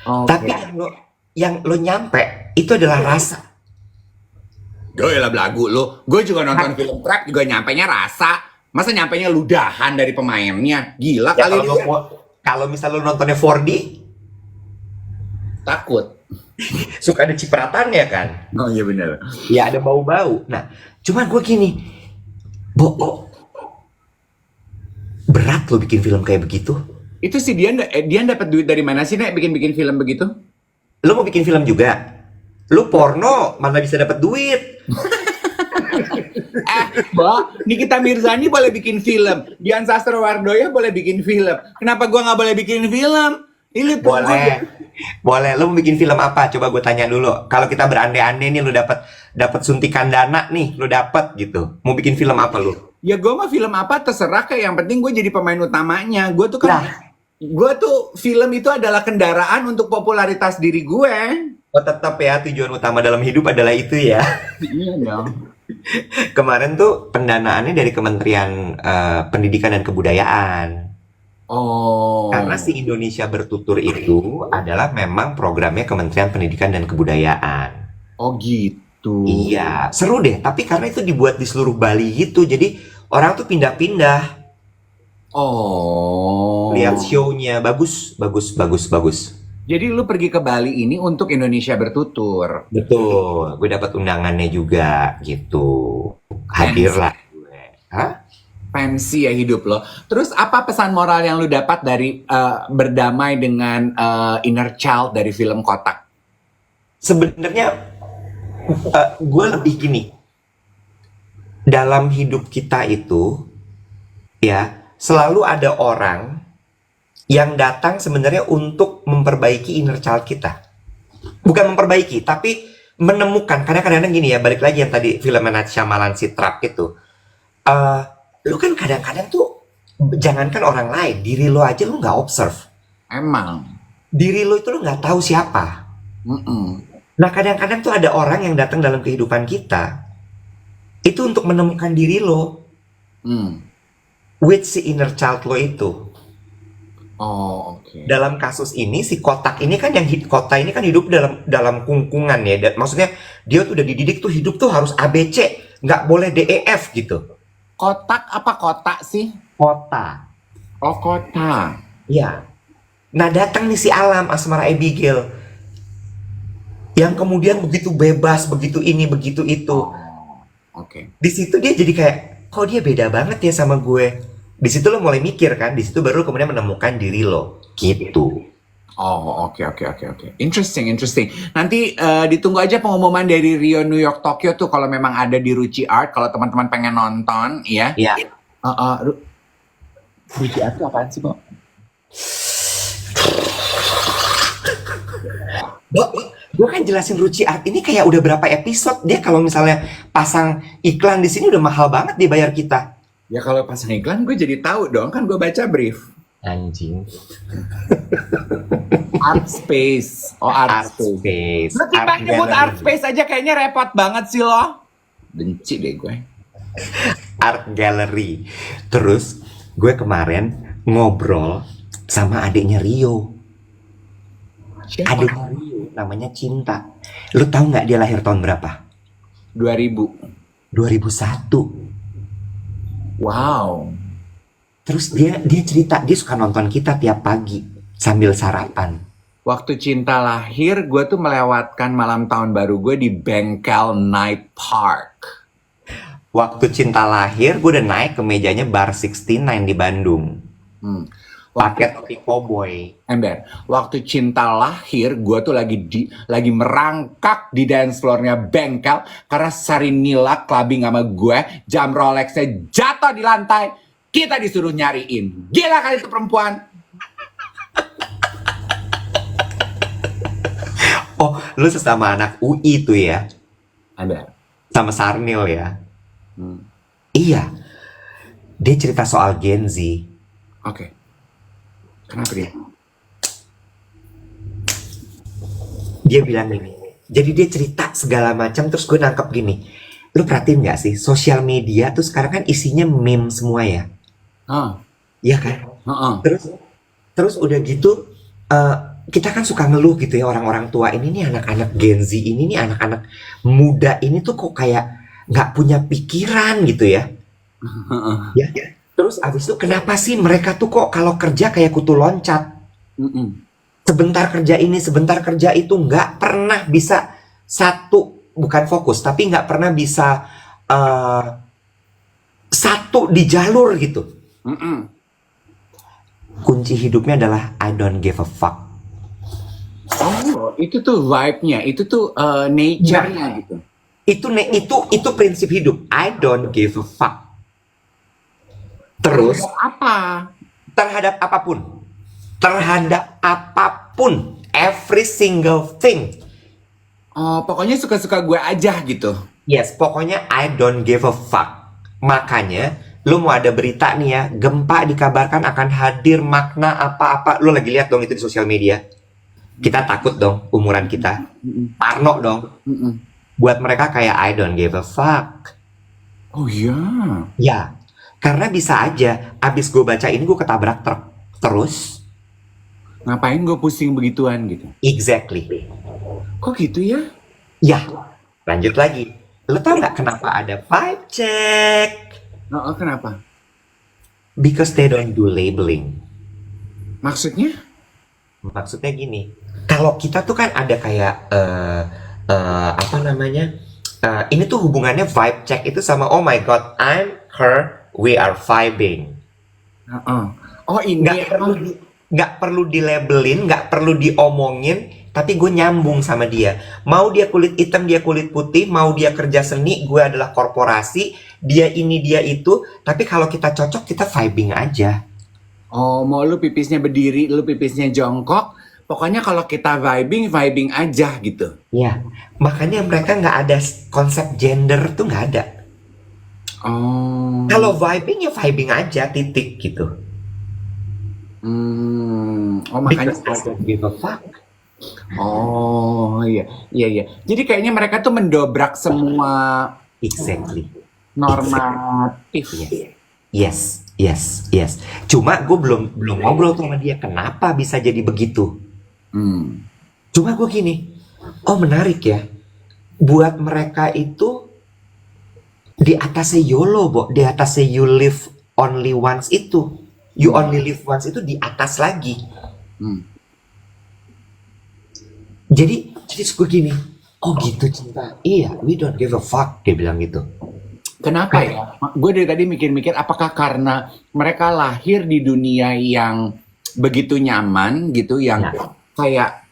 Tapi yang lo nyampe itu adalah rasa. Gue lah belagu lo. Gue juga nonton film trap juga nyampainya rasa. Masa nyampainya ludahan dari pemainnya? Gila Ya, kali dia. kalau misal lo nontonnya 4D, Takut. suka ada cipratannya kan? Oh iya benar. Ya ada bau-bau. Nah, cuma gue gini, berat lo bikin film kayak begitu. Itu si Dian dapat duit dari mana sih Nek bikin film begitu? Lo mau bikin film juga? Lo porno, mana bisa dapat duit? Mbak, Nikita Mirzani boleh bikin film, Dian Sastrowardoyo boleh bikin film. Kenapa gua nggak boleh bikin film? Ini Boleh. Lo mau bikin film apa? Coba gue tanya dulu. Kalau kita berandai-andai nih, lo dapat suntikan dana nih, lo dapat gitu. Mau bikin film apa lo? Ya gue mah film apa terserah, kayak yang penting gue jadi pemain utamanya. Gue tuh kan, gue tuh film itu adalah kendaraan untuk popularitas diri gue. Oh tetap ya, tujuan utama dalam hidup adalah itu ya. Iya dong. Kemarin tuh pendanaannya dari Kementerian Pendidikan dan Kebudayaan. Oh. Karena si Indonesia Bertutur itu adalah memang programnya Kementerian Pendidikan dan Kebudayaan. Oh gitu. Iya, seru deh. Tapi karena itu dibuat di seluruh Bali gitu, jadi orang tuh pindah-pindah. Oh. Lihat show-nya, bagus. Jadi lu pergi ke Bali ini untuk Indonesia Bertutur. Betul, gue dapat undangannya juga gitu. Hadirlah gue. Hah? Fancy ya hidup lo. Terus apa pesan moral yang lu dapat dari berdamai dengan inner child dari film Kotak? Sebenarnya gue lebih gini. Dalam hidup kita itu ya selalu ada orang yang datang sebenarnya untuk memperbaiki inner child kita. Bukan memperbaiki, tapi menemukan. Karena kadang-kadang gini ya, balik lagi yang tadi film Night Shyamalan si Trap itu. Lu kan kadang-kadang tuh jangankan orang lain, diri lo aja lu nggak observe. Emang. Diri lo itu lu nggak tahu siapa. Nah kadang-kadang tuh ada orang yang datang dalam kehidupan kita itu untuk menemukan diri lo, with si inner child lo itu. Oh oke. Dalam kasus ini si Kotak ini kan kota ini kan hidup dalam kungkungan ya. Dan maksudnya dia tuh udah dididik tuh hidup tuh harus ABC, nggak boleh DEF gitu. Kotak apa kotak sih? Kota. Oh kota. Ya. Nah datang nih si Alam Asmara Abigail yang kemudian begitu bebas, begitu ini, begitu itu. Oke. Di situ dia jadi kayak, kok dia beda banget ya sama gue. Di situ lo mulai mikir kan, di situ baru kemudian menemukan diri lo, gitu. Oh, oke. Interesting. Nanti ditunggu aja pengumuman dari Rio, New York, Tokyo tuh kalau memang ada di Ruchi Art. Kalau teman-teman pengen nonton, ya. Iya. Ruchi Art itu apaan sih, Bo? Dok, gue kan jelasin Ruchi Art ini kayak udah berapa episode. Dia kalau misalnya pasang iklan di sini udah mahal banget dibayar kita. Ya kalau pasang iklan gue jadi tahu dong, kan gue baca brief. Anjing. Art Space. Oh, Art Space. Lo tiba nyebut Art Space aja kayaknya repot banget sih lo. Benci deh gue. Art Gallery. Terus gue kemarin ngobrol sama adiknya Rio. Adiknya Rio namanya Cinta. Lu tahu nggak dia lahir tahun berapa? 2000. 2001. Wow. Terus dia cerita dia suka nonton kita tiap pagi sambil sarapan. Waktu Cinta lahir, gue tuh melewatkan malam tahun baru gue di Bengkel Night Park. Waktu Cinta lahir, gue udah naik ke mejanya Bar 69 di Bandung. Pakai topi cowboy. Ember, waktu Cinta lahir, gue tuh lagi merangkak di dance floornya Bengkel karena Sarinila clubbing sama gue, jam Rolexnya jatuh di lantai. Kita disuruh nyariin. Gila kali itu perempuan. Oh, lu sesama anak UI tuh ya? Ember. Sama Sarnil ya? Iya. Dia cerita soal Gen Z. Oke. Kenapa dia? Dia bilang gini. Jadi dia cerita segala macam terus gue nangkep gini. Lu perhatiin gak sih? Sosial media tuh sekarang kan isinya meme semua ya? Iya kan? Terus udah gitu kita kan suka ngeluh gitu ya orang-orang tua ini nih anak-anak Gen Z ini nih anak-anak muda ini tuh kok kayak nggak punya pikiran gitu ya. Ya. Terus abis itu kenapa sih mereka tuh kok kalau kerja kayak kutu loncat? Sebentar kerja ini, sebentar kerja itu, nggak pernah bisa bukan fokus, tapi nggak pernah bisa satu di jalur gitu. Kunci hidupnya adalah I don't give a fuck. Oh, itu tuh vibe-nya, itu tuh nature-nya gitu. Itu prinsip hidup. I don't give a fuck. Terus apa? Terhadap apapun, every single thing. Oh, pokoknya suka-suka gue aja gitu. Yes, pokoknya I don't give a fuck. Makanya lu mau ada berita nih ya, gempa dikabarkan akan hadir makna apa-apa. Lu lagi lihat dong itu di sosial media. Kita takut dong, umuran kita. Parno dong. Buat mereka kayak I don't give a fuck. Oh iya. Ya, karena bisa aja abis gue baca ini gue ketabrak truk. Terus Ngapain gue pusing begituan gitu? exactly. Kok gitu ya? Ya, lanjut lagi. Lu tau nggak kenapa ada vibe check? Oh, kenapa? Because they don't do labeling. Maksudnya? Maksudnya gini, kalau kita tuh kan ada kayak apa namanya? Ini tuh hubungannya vibe check itu sama oh my god, I'm her, we are vibing. Oh ini Nggak perlu dilabelin, nggak perlu diomongin, tapi gue nyambung sama dia. Mau dia kulit hitam, dia kulit putih, mau dia kerja seni, gue adalah korporasi, dia ini, dia itu, tapi kalau kita cocok, kita vibing aja. Oh, mau lu pipisnya berdiri, lu pipisnya jongkok, pokoknya kalau kita vibing aja gitu. Ya, makanya mereka nggak ada konsep gender tuh nggak ada. Oh. Kalau vibing ya vibing aja, titik gitu. Oh, makanya Because I don't give a fuck. Oh, iya. Jadi kayaknya mereka tuh mendobrak semua Exactly. normatif ya. Yes. Cuma gue belum ngobrol tuh sama dia kenapa bisa jadi begitu. Cuma gue gini, oh menarik ya. Buat mereka itu di atasnya YOLO, Bo. Di atasnya you live only once itu. You only live once itu di atas lagi. Jadi gue gini, oh gitu Cinta. Iya, we don't give a fuck, dia bilang gitu. Kenapa ya? Gue dari tadi mikir-mikir apakah karena mereka lahir di dunia yang begitu nyaman gitu, yang kayak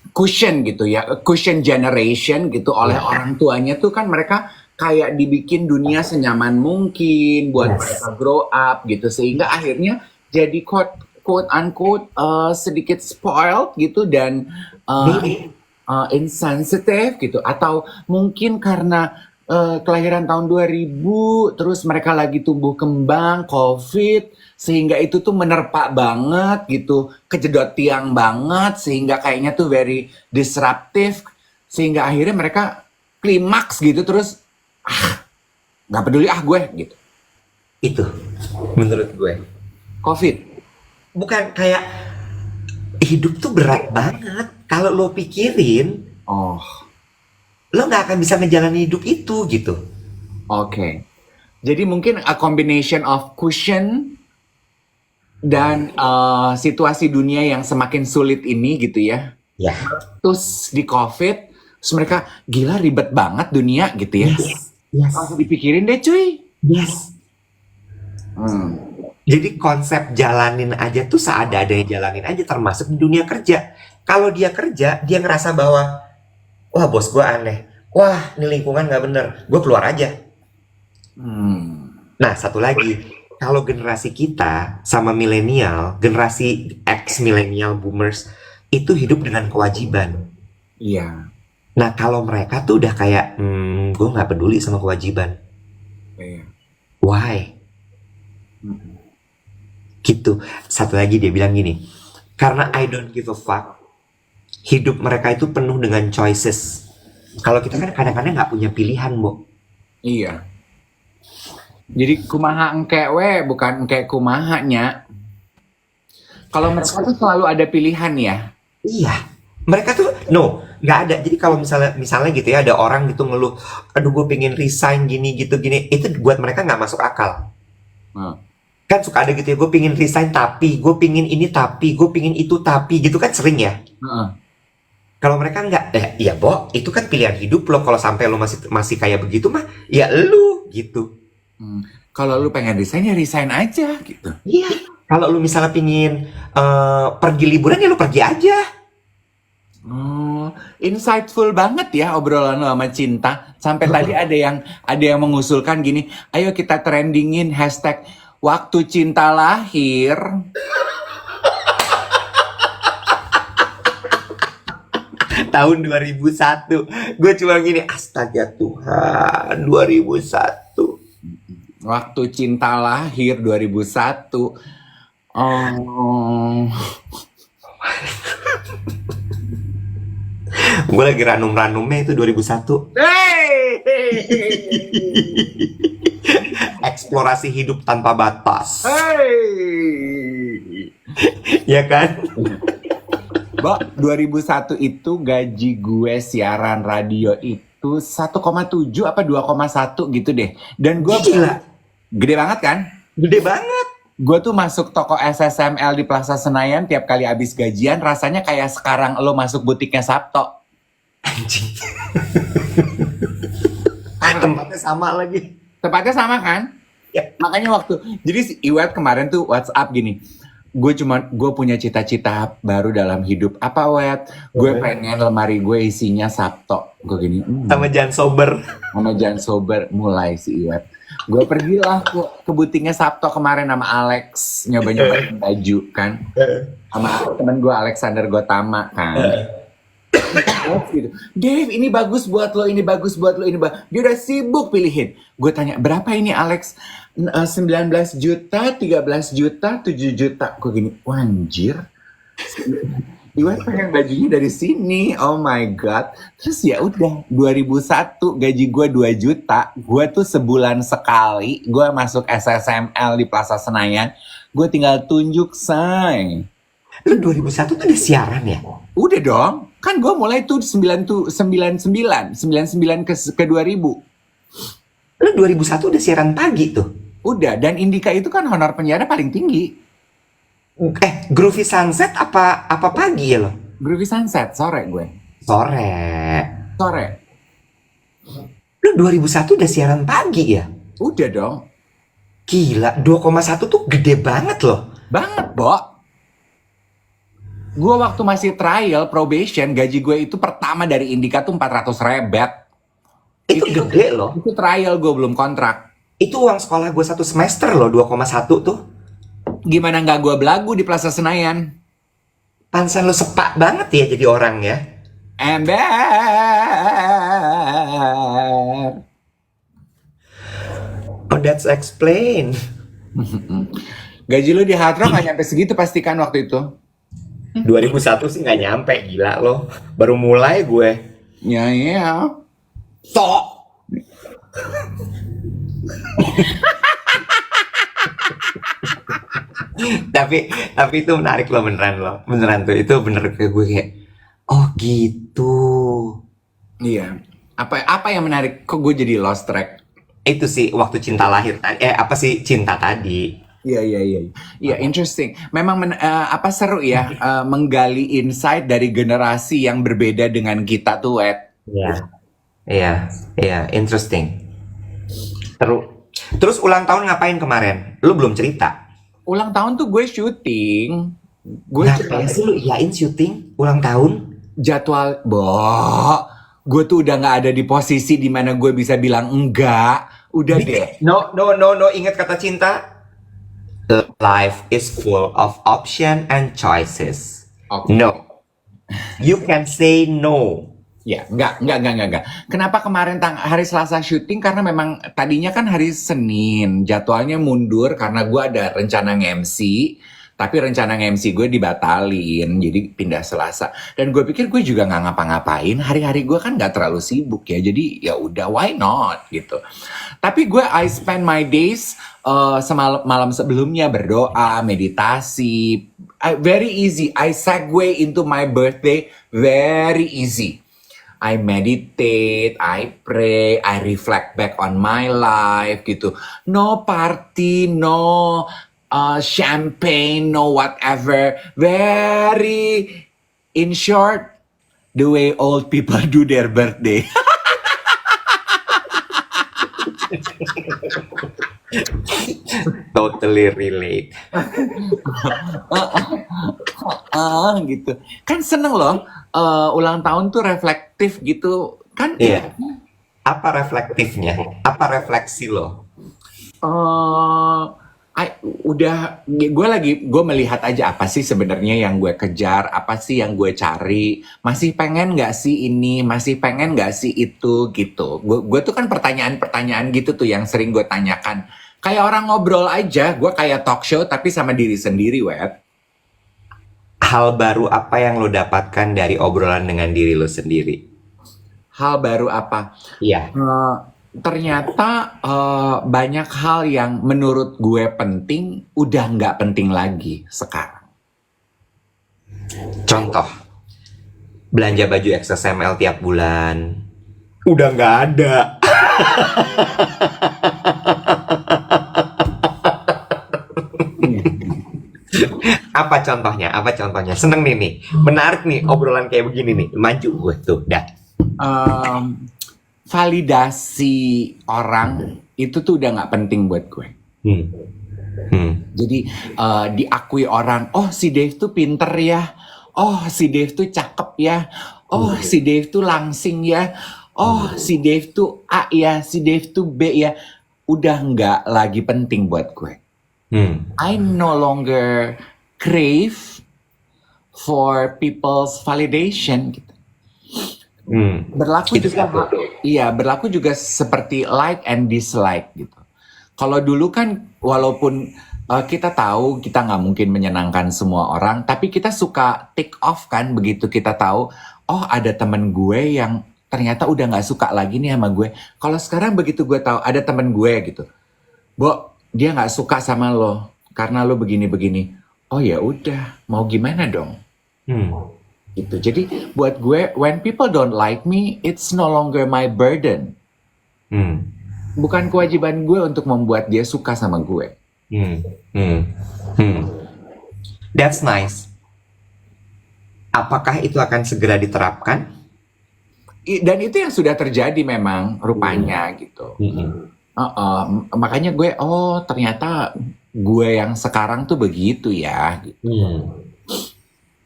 cushion gitu ya, cushion generation gitu oleh orang tuanya tuh kan mereka kayak dibikin dunia senyaman mungkin buat mereka grow up gitu sehingga akhirnya jadi quote unquote sedikit spoiled gitu dan insensitive gitu atau mungkin karena kelahiran tahun 2000 terus mereka lagi tumbuh kembang COVID sehingga itu tuh menerpa banget gitu kejedot tiang banget sehingga kayaknya tuh very disruptive sehingga akhirnya mereka klimaks gitu terus nggak peduli gue gitu Itu menurut gue. COVID. Bukan kayak hidup tuh berat banget. Kalau lo pikirin, Oh, lo nggak akan bisa ngejalanin hidup itu gitu. oke. Jadi mungkin a combination of cushion dan situasi dunia yang semakin sulit ini gitu ya. Ya. Terus di COVID, terus mereka gila ribet banget dunia gitu ya. Yes. Langsung dipikirin deh cuy. Yes. Jadi konsep jalanin aja tuh seada-adanya jalanin aja termasuk di dunia kerja. Kalau dia kerja, dia ngerasa bahwa wah bos gue aneh. Wah ini lingkungan nggak bener. Gue keluar aja. Nah satu lagi. Kalau generasi kita sama milenial, generasi X milenial boomers itu hidup dengan kewajiban. Iya. Nah kalau mereka tuh udah kayak, gue nggak peduli sama kewajiban. Iya. Why? Gitu. Satu lagi dia bilang gini, karena I don't give a fuck, hidup mereka itu penuh dengan choices. Kalau kita kan kadang-kadang nggak punya pilihan, Bo. Iya. Jadi kumaha engke we, bukan engke kumaha nya. Kalau mereka tuh selalu ada pilihan ya. Iya. Mereka tuh, nggak ada. Jadi kalau misalnya gitu ya, ada orang gitu ngeluh, aduh gue pengen resign gini gitu gini, itu buat mereka nggak masuk akal. Kan suka ada gitu ya, gue pengen resign tapi, gue pengen ini tapi, gue pengen itu tapi, gitu kan sering ya. Kalau mereka nggak, ya Bo, itu kan pilihan hidup lo. Kalau sampai lo masih kayak begitu mah, ya lu gitu. Kalau lu pengen resign ya resign aja gitu. Iya. Kalau lu misalnya pingin pergi liburan ya lu pergi aja. Insightful banget ya obrolan lo sama Cinta. Sampai tadi ada yang mengusulkan gini, ayo kita trendingin hashtag waktu Cinta lahir. Tahun 2001. Gue cuma gini, astaga Tuhan, 2001. Waktu Cinta lahir 2001. Gue lagi ranum-ranumnya itu 2001. Eksplorasi hidup tanpa batas. Ya kan? Mbak, 2001 itu gaji gue siaran radio itu 1,7 apa 2,1 gitu deh. Dan gue Gila. Gede banget kan? Gede banget. Gue tuh masuk toko SSML di Plaza Senayan tiap kali habis gajian rasanya kayak sekarang lo masuk butiknya Sabto. Anjing. Tempatnya sama lagi. Tempatnya sama kan? Ya. Makanya jadi si Iwet kemarin tuh WhatsApp gini. Gue punya cita-cita baru dalam hidup. Apa Wet? Gue pengen lemari gue isinya Sabto. Gue gini. Sama Jan Sober. Sama Jan Sober mulai si Iwet. Gue pergilah ke butiknya Sabto kemarin sama Alex nyoba-nyobain baju kan. Sama temen gue Alexander Gotama kan. Gitu. Dave ini bagus buat lo, ini bagus buat lo, ini bagus. Dia udah sibuk pilihin. Gue tanya, berapa ini Alex? 19 juta, 13 juta, 7 juta. Gue gini, wanjir. Iwan pengen bajunya dari sini. Oh my god. Terus ya udah 2001 gaji gue 2 juta. Gue tuh sebulan sekali gue masuk SSML di Plaza Senayan. Gue tinggal tunjuk say. Lu 2001 tuh udah siaran ya? Udah dong. Kan gue mulai tuh 99 ke 2000. Lu 2001 udah siaran pagi tuh? Udah, dan Indika itu kan honor penyiar paling tinggi. Groovy Sunset apa pagi ya lo? Groovy Sunset, sore gue. Sore. Lu 2001 udah siaran pagi ya? Udah dong. Gila, 2,1 tuh gede banget loh. Banget, Bo. Gue waktu masih trial probation, gaji gue itu pertama dari Indika tuh 400 rebet. Itu gede loh. Itu trial, gue belum kontrak. Itu uang sekolah gue 1 semester loh, 2,1 tuh. Gimana nggak gue belagu di Plaza Senayan? Pantesan lo sepak banget ya jadi orang ya. Ember. Oh, that's explain. Gaji lu di Hard Rock nggak nyampe segitu pastikan waktu itu? 2001 sih nggak nyampe, gila lo. Baru mulai gue. Ya. Sok. tapi itu menarik loh, beneran tuh, itu bener ke gue kayak, oh gitu. Iya. Apa yang menarik? Kok gue jadi lost track? Itu sih waktu cinta lahir apa sih cinta tadi. Iya. Iya, interesting. Memang seru ya menggali insight dari generasi yang berbeda dengan kita tuh, Ed. Iya, interesting. Terus ulang tahun ngapain kemarin? Lu belum cerita. Ulang tahun tuh gue syuting. Ngapain sih lu iyain syuting ulang tahun? Jadwal, gue tuh udah nggak ada di posisi dimana gue bisa bilang enggak. Udah deh. No, ingat kata cinta. Life is full of option and choices. Okay. No. You can say no. Ya, enggak. Kenapa kemarin hari Selasa syuting? Karena memang tadinya kan hari Senin, jadwalnya mundur karena gue ada rencana nge-MC, tapi rencana nge-MC gue dibatalin, jadi pindah Selasa. Dan gue pikir gue juga nggak ngapa-ngapain, hari-hari gue kan nggak terlalu sibuk ya, jadi ya udah why not gitu. Tapi I spend my days malam sebelumnya berdoa, meditasi, very easy. I segue into my birthday very easy. I meditate, I pray, I reflect back on my life gitu. No party, no champagne, no whatever. Very, in short, the way old people do their birthday. Totally relate. Gitu. Kan seneng loh, ulang tahun tuh reflektif gitu kan. Iya. Apa reflektifnya? Apa refleksi lo? Gue melihat aja apa sih sebenarnya yang gue kejar, apa sih yang gue cari, masih pengen nggak sih ini, masih pengen nggak sih itu gitu. Gue tuh kan pertanyaan-pertanyaan gitu tuh yang sering gue tanyakan. Kayak orang ngobrol aja, gue kayak talk show tapi sama diri sendiri, Web. Hal baru apa yang lo dapatkan dari obrolan dengan diri lo sendiri? Hal baru apa? Iya. Ternyata banyak hal yang menurut gue penting, udah nggak penting lagi sekarang. Contoh, belanja baju XSML tiap bulan, udah nggak ada. Apa contohnya? Seneng nih. Menarik nih obrolan kayak begini nih. Maju gue tuh, dah. Validasi orang itu tuh udah nggak penting buat gue. Jadi diakui orang, oh si Dave tuh pinter ya, oh si Dave tuh cakep ya, oh si Dave tuh langsing ya, oh si Dave tuh A ya, si Dave tuh B ya, udah nggak lagi penting buat gue. I no longer crave for people's validation gitu. Berlaku juga seperti like and dislike gitu. Kalau dulu kan walaupun kita tahu kita nggak mungkin menyenangkan semua orang, tapi kita suka take off kan begitu kita tahu, oh ada temen gue yang ternyata udah nggak suka lagi nih sama gue. Kalau sekarang begitu gue tahu ada temen gue gitu, dia nggak suka sama lo karena lo begini-begini. Oh ya udah, mau gimana dong? Gitu. Jadi buat gue, when people don't like me, it's no longer my burden. Bukan kewajiban gue untuk membuat dia suka sama gue. That's nice. Apakah itu akan segera diterapkan? Dan itu yang sudah terjadi memang rupanya gitu. Makanya gue, ternyata gue yang sekarang tuh begitu ya. Gitu.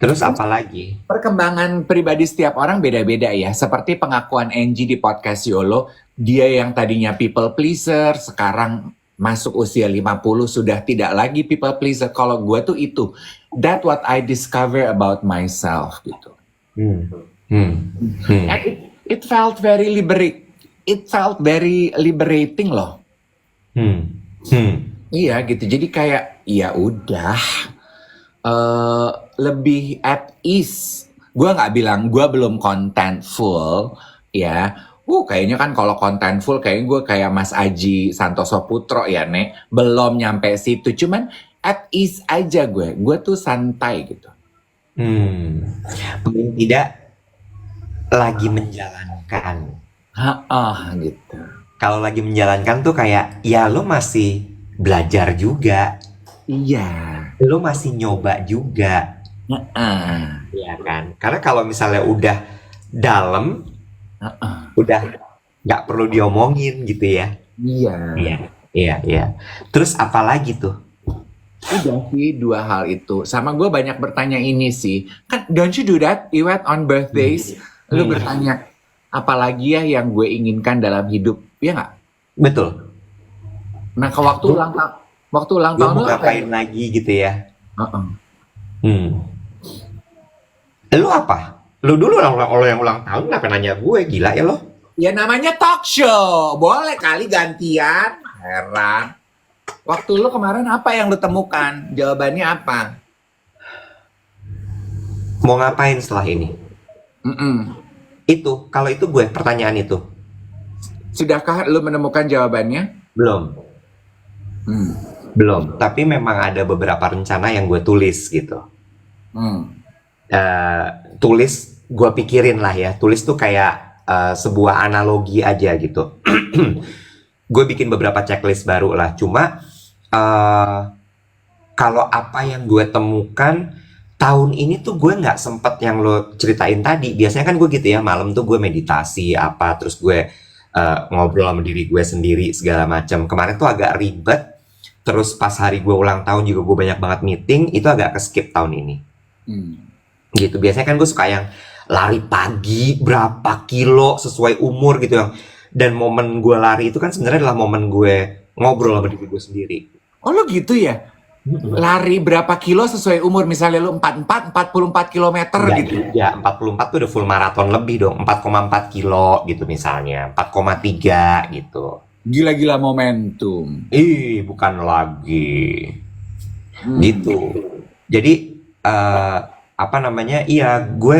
Terus apa lagi? Perkembangan pribadi setiap orang beda-beda ya. Seperti pengakuan Angie di podcast YOLO, dia yang tadinya people pleaser, sekarang masuk usia 50 sudah tidak lagi people pleaser. Kalau gue tuh itu, that what I discover about myself gitu. Hmm. Hmm. Hmm. And it felt very liberating loh. Hmm. Hmm. Iya gitu. Jadi kayak ya udah lebih at ease. Gue nggak bilang gue belum contentful ya. Kayaknya kan kalau contentful kayaknya gue kayak Mas Aji Santoso Putro ya Nek. Belum nyampe situ. Cuman at ease aja gue. Gue tuh santai gitu. Paling tidak lagi menjalankan. Gitu. Kalau lagi menjalankan tuh kayak ya lo masih belajar juga. Iya. Lo masih nyoba juga. Iya kan? Karena kalau misalnya udah dalam, udah nggak perlu diomongin gitu ya. Iya. Terus apa lagi tuh? Udah sih 2 hal itu. Sama gue banyak bertanya ini sih. Kan don't you do that, Iwet, on birthdays? Lu bertanya, apalagi ya yang gue inginkan dalam hidup, ya nggak? Betul. Nah, ke waktu ulang Lo tahun mau lu apa? ngapain lagi gitu ya? Lo apa? Lo dulu lo yang ulang tahun kenapa nanya gue? Gila ya lo? Ya namanya talk show. Boleh kali gantian. Heran. Waktu lu kemarin apa yang lu temukan? Jawabannya apa? Mau ngapain setelah ini? Itu, kalau itu gue pertanyaan itu. Sudahkah lu menemukan jawabannya? Belum. Belum. Tapi memang ada beberapa rencana yang gue tulis gitu. Tulis, gue pikirin lah ya. Tulis tuh kayak sebuah analogi aja gitu. Gue bikin beberapa checklist baru lah. Cuma kalau apa yang gue temukan tahun ini tuh gue nggak sempet yang lo ceritain tadi. Biasanya kan gue gitu ya, malam tuh gue meditasi apa, terus gue ngobrol sama diri gue sendiri segala macam. Kemarin tuh agak ribet. Terus pas hari gue ulang tahun juga gue banyak banget meeting. Itu agak ke-skip tahun ini. Gitu. Biasanya kan gue suka yang lari pagi berapa kilo sesuai umur gitu yang. Dan momen gue lari itu kan sebenarnya adalah momen gue ngobrol sama diri gue sendiri. Oh lo gitu ya? Lari berapa kilo sesuai umur, misalnya lu 44 kilometer gitu. Ya 44 tuh udah full maraton lebih dong, 4,4 kilo gitu misalnya, 4,3 gitu. Gila-gila momentum. Bukan lagi. Gitu. Jadi apa namanya? Iya, gue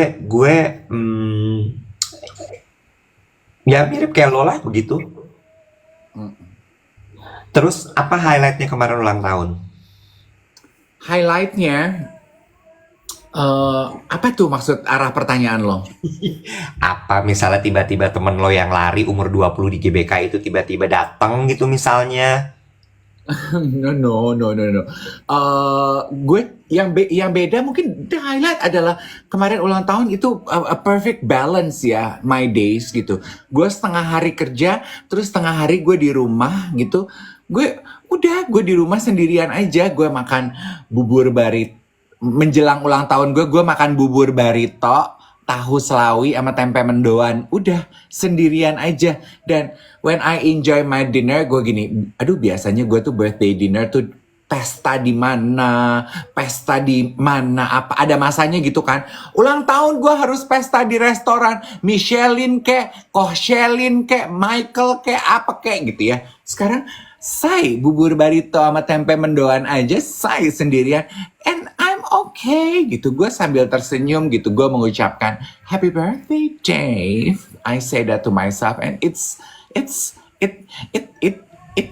ya mirip kayak lo lah begitu. Terus apa highlightnya kemarin ulang tahun? Highlightnya apa tuh maksud arah pertanyaan lo? Apa misalnya tiba-tiba temen lo yang lari umur 20 di GBK itu tiba-tiba datang gitu misalnya? No. Gue yang beda mungkin the highlight adalah kemarin ulang tahun itu a perfect balance ya, my days gitu. Gue setengah hari kerja, terus setengah hari gue di rumah gitu. Gue di rumah sendirian aja. Gue makan bubur barito. Menjelang ulang tahun gue makan bubur barito, tahu Selawi sama tempe mendoan. Udah sendirian aja. Dan when I enjoy my dinner, gue gini, aduh biasanya gue tuh birthday dinner tuh pesta di mana, apa ada masanya gitu kan. Ulang tahun gue harus pesta di restoran Michelin kek, Kochelin kek, Michael kek, apa kek gitu ya. Sekarang say bubur barito sama tempe mendoan aja, say sendirian, and I'm okay gitu. Gue sambil tersenyum gitu, gue mengucapkan happy birthday Dave. I say that to myself, and it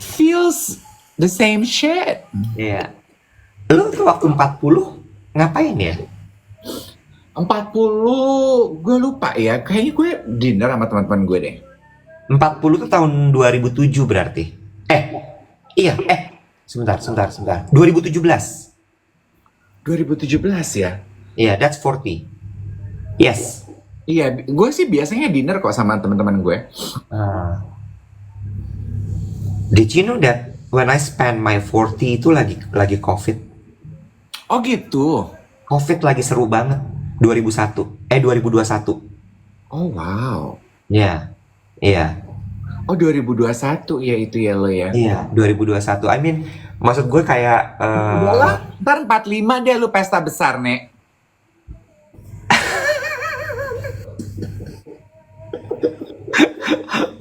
feels the same shit. Iya. Lu tuh waktu 40 ngapain ya? 40 gue lupa ya. Kayaknya gue dinner sama teman-teman gue deh. 40 tuh tahun 2007 berarti. Iya. Sebentar. 2017 ya? Iya, that's 40. Yes. Iya, gue sih biasanya dinner kok sama teman-teman gue. Did you know that when I spend my 40 itu lagi COVID? Oh gitu. COVID lagi seru banget. 2021. Oh wow. Iya. Iya. Oh 2021 ya itu ya lo ya. Iya, 2021. I mean, maksud gue kayak Udahlah, ntar 45 deh lu pesta besar, Nek.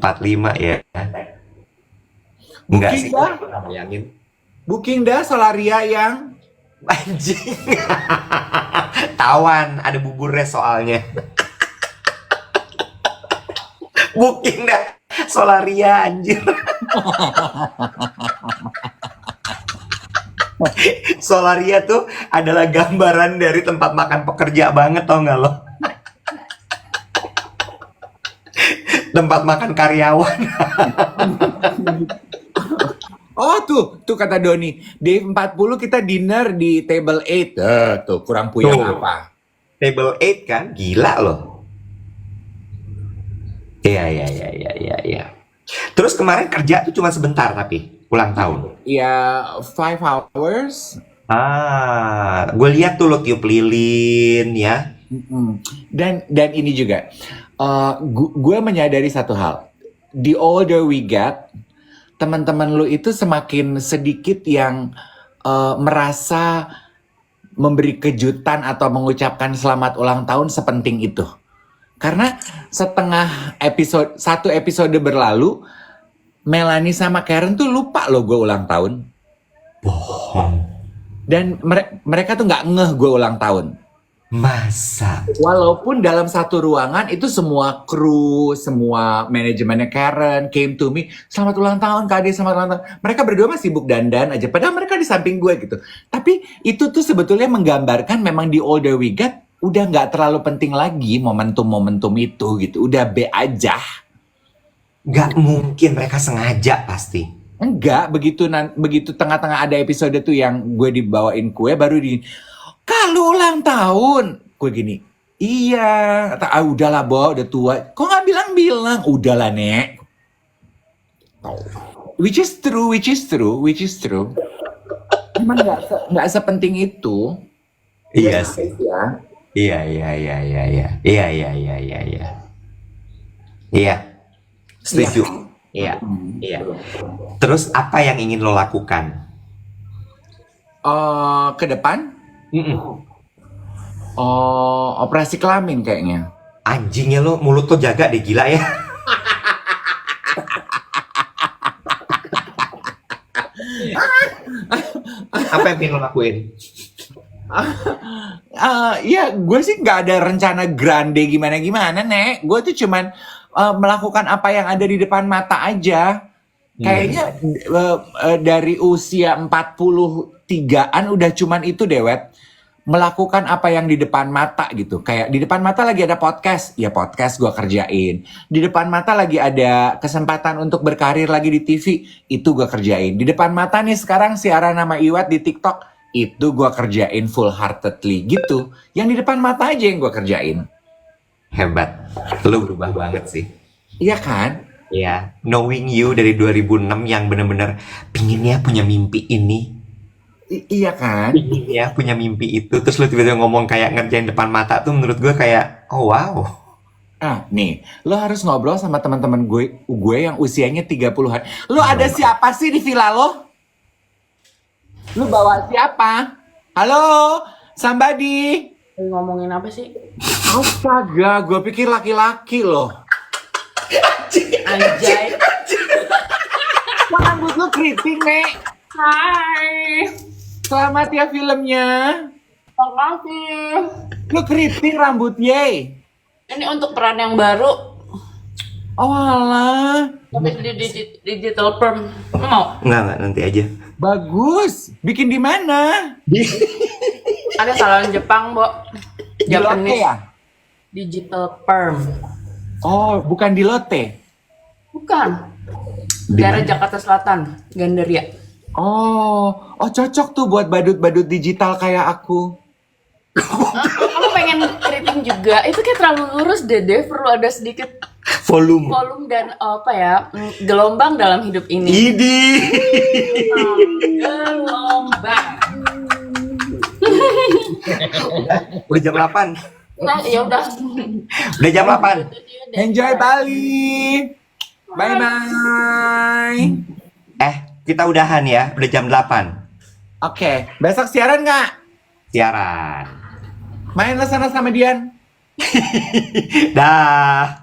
empat lima ya. Enggak Booking sih, dah. nggak bayangin. Booking dah Solaria yang Anjing. Tawan, ada buburnya soalnya. Booking dah. Solaria anjir. Solaria tuh adalah gambaran dari tempat makan pekerja banget, tau nggak lo? Tempat makan karyawan. Oh tuh kata Doni, di 40 kita dinner di table 8. Tuh kurang puyeng Tuh. apa? Table 8 kan, gila loh. Iya. Terus kemarin kerja tuh cuma sebentar tapi ulang tahun. Ya 5 hours. Gue lihat tuh lo tiup lilin ya. Mm-mm. Dan ini juga, gue menyadari satu hal. The older we get, teman-teman lu itu semakin sedikit yang merasa memberi kejutan atau mengucapkan selamat ulang tahun sepenting itu. Karena satu episode berlalu, Melanie sama Karen tuh lupa loh gue ulang tahun. Bohong. Dan mereka tuh nggak ngeh gue ulang tahun. Masa? Walaupun dalam satu ruangan itu semua kru, semua manajemennya Karen came to me, selamat ulang tahun Kak Ade, selamat ulang tahun. Mereka berdua masih sibuk dandan aja, padahal mereka di samping gue gitu. Tapi itu tuh sebetulnya menggambarkan memang di older we get, udah nggak terlalu penting lagi momentum-momentum itu gitu, udah B aja. Gak mungkin mereka sengaja pasti. Enggak, begitu tengah-tengah ada episode tuh yang gue dibawain kue, baru kalau ulang tahun, gue gini, iya, udahlah Bo, udah tua. Kok nggak bilang-bilang? Udahlah Nek. Which is true. Emang nggak sepenting itu. Iya sih. Ya. Iya. Iya. Setuju. Iya. Terus apa yang ingin lo lakukan? Ke depan, operasi kelamin kayaknya. Anjingnya lo, mulut lo jaga deh, gila ya. Apa yang ingin lo lakuin? Ya gue sih nggak ada rencana grande gimana Nek. Gue tuh cuman melakukan apa yang ada di depan mata aja. Kayaknya dari usia 43-an udah cuman itu Dewet. Melakukan apa yang di depan mata gitu. Kayak di depan mata lagi ada podcast, ya podcast gue kerjain. Di depan mata lagi ada kesempatan untuk berkarir lagi di TV, itu gue kerjain. Di depan mata nih sekarang siaran nama Iwat di TikTok, itu gue kerjain full heartedly gitu. Yang di depan mata aja yang gue kerjain. Hebat. Lo berubah banget sih. Iya kan? Ya, knowing you dari 2006 yang bener-bener pinginnya punya mimpi ini. Iya kan? Pinginnya punya mimpi itu. Terus lo tiba-tiba ngomong kayak ngerjain depan mata tuh menurut gue kayak, oh wow. Nih, lo harus ngobrol sama teman-teman gue yang usianya 30-an. Lo ada siapa sih di villa lo? Lo bawa siapa? Halo, somebody. Ngomongin apa sih? Astaga, gue pikir laki-laki loh. Anjay. Kok rambut lo keriting, Nek? Hai. Selamat ya filmnya. Makasih. Lo keriting rambut, ye. Ini untuk peran yang baru. Oh alah. Tapi di digital perm. Lo mau? Enggak, nanti aja. Bagus. Bikin di mana? Ada salon Jepang, Bo. Di Lotte ya? Digital perm. Oh, bukan di Lotte. Bukan. Di Daerah mana? Jakarta Selatan, Gandaria. Oh cocok tuh buat badut-badut digital kayak aku. Kamu pengen keriting juga? Itu kayak terlalu lurus deh, perlu ada sedikit Volume. dan apa ya, gelombang dalam hidup ini. Idi. Gelombang. Udah jam 8. Nah, ya udah. Udah jam 8. Enjoy Bali. Bye bye. Kita udahan ya. Udah jam 8. Oke, besok siaran nggak? Siaran. Main lah sana sama Dian. Dah.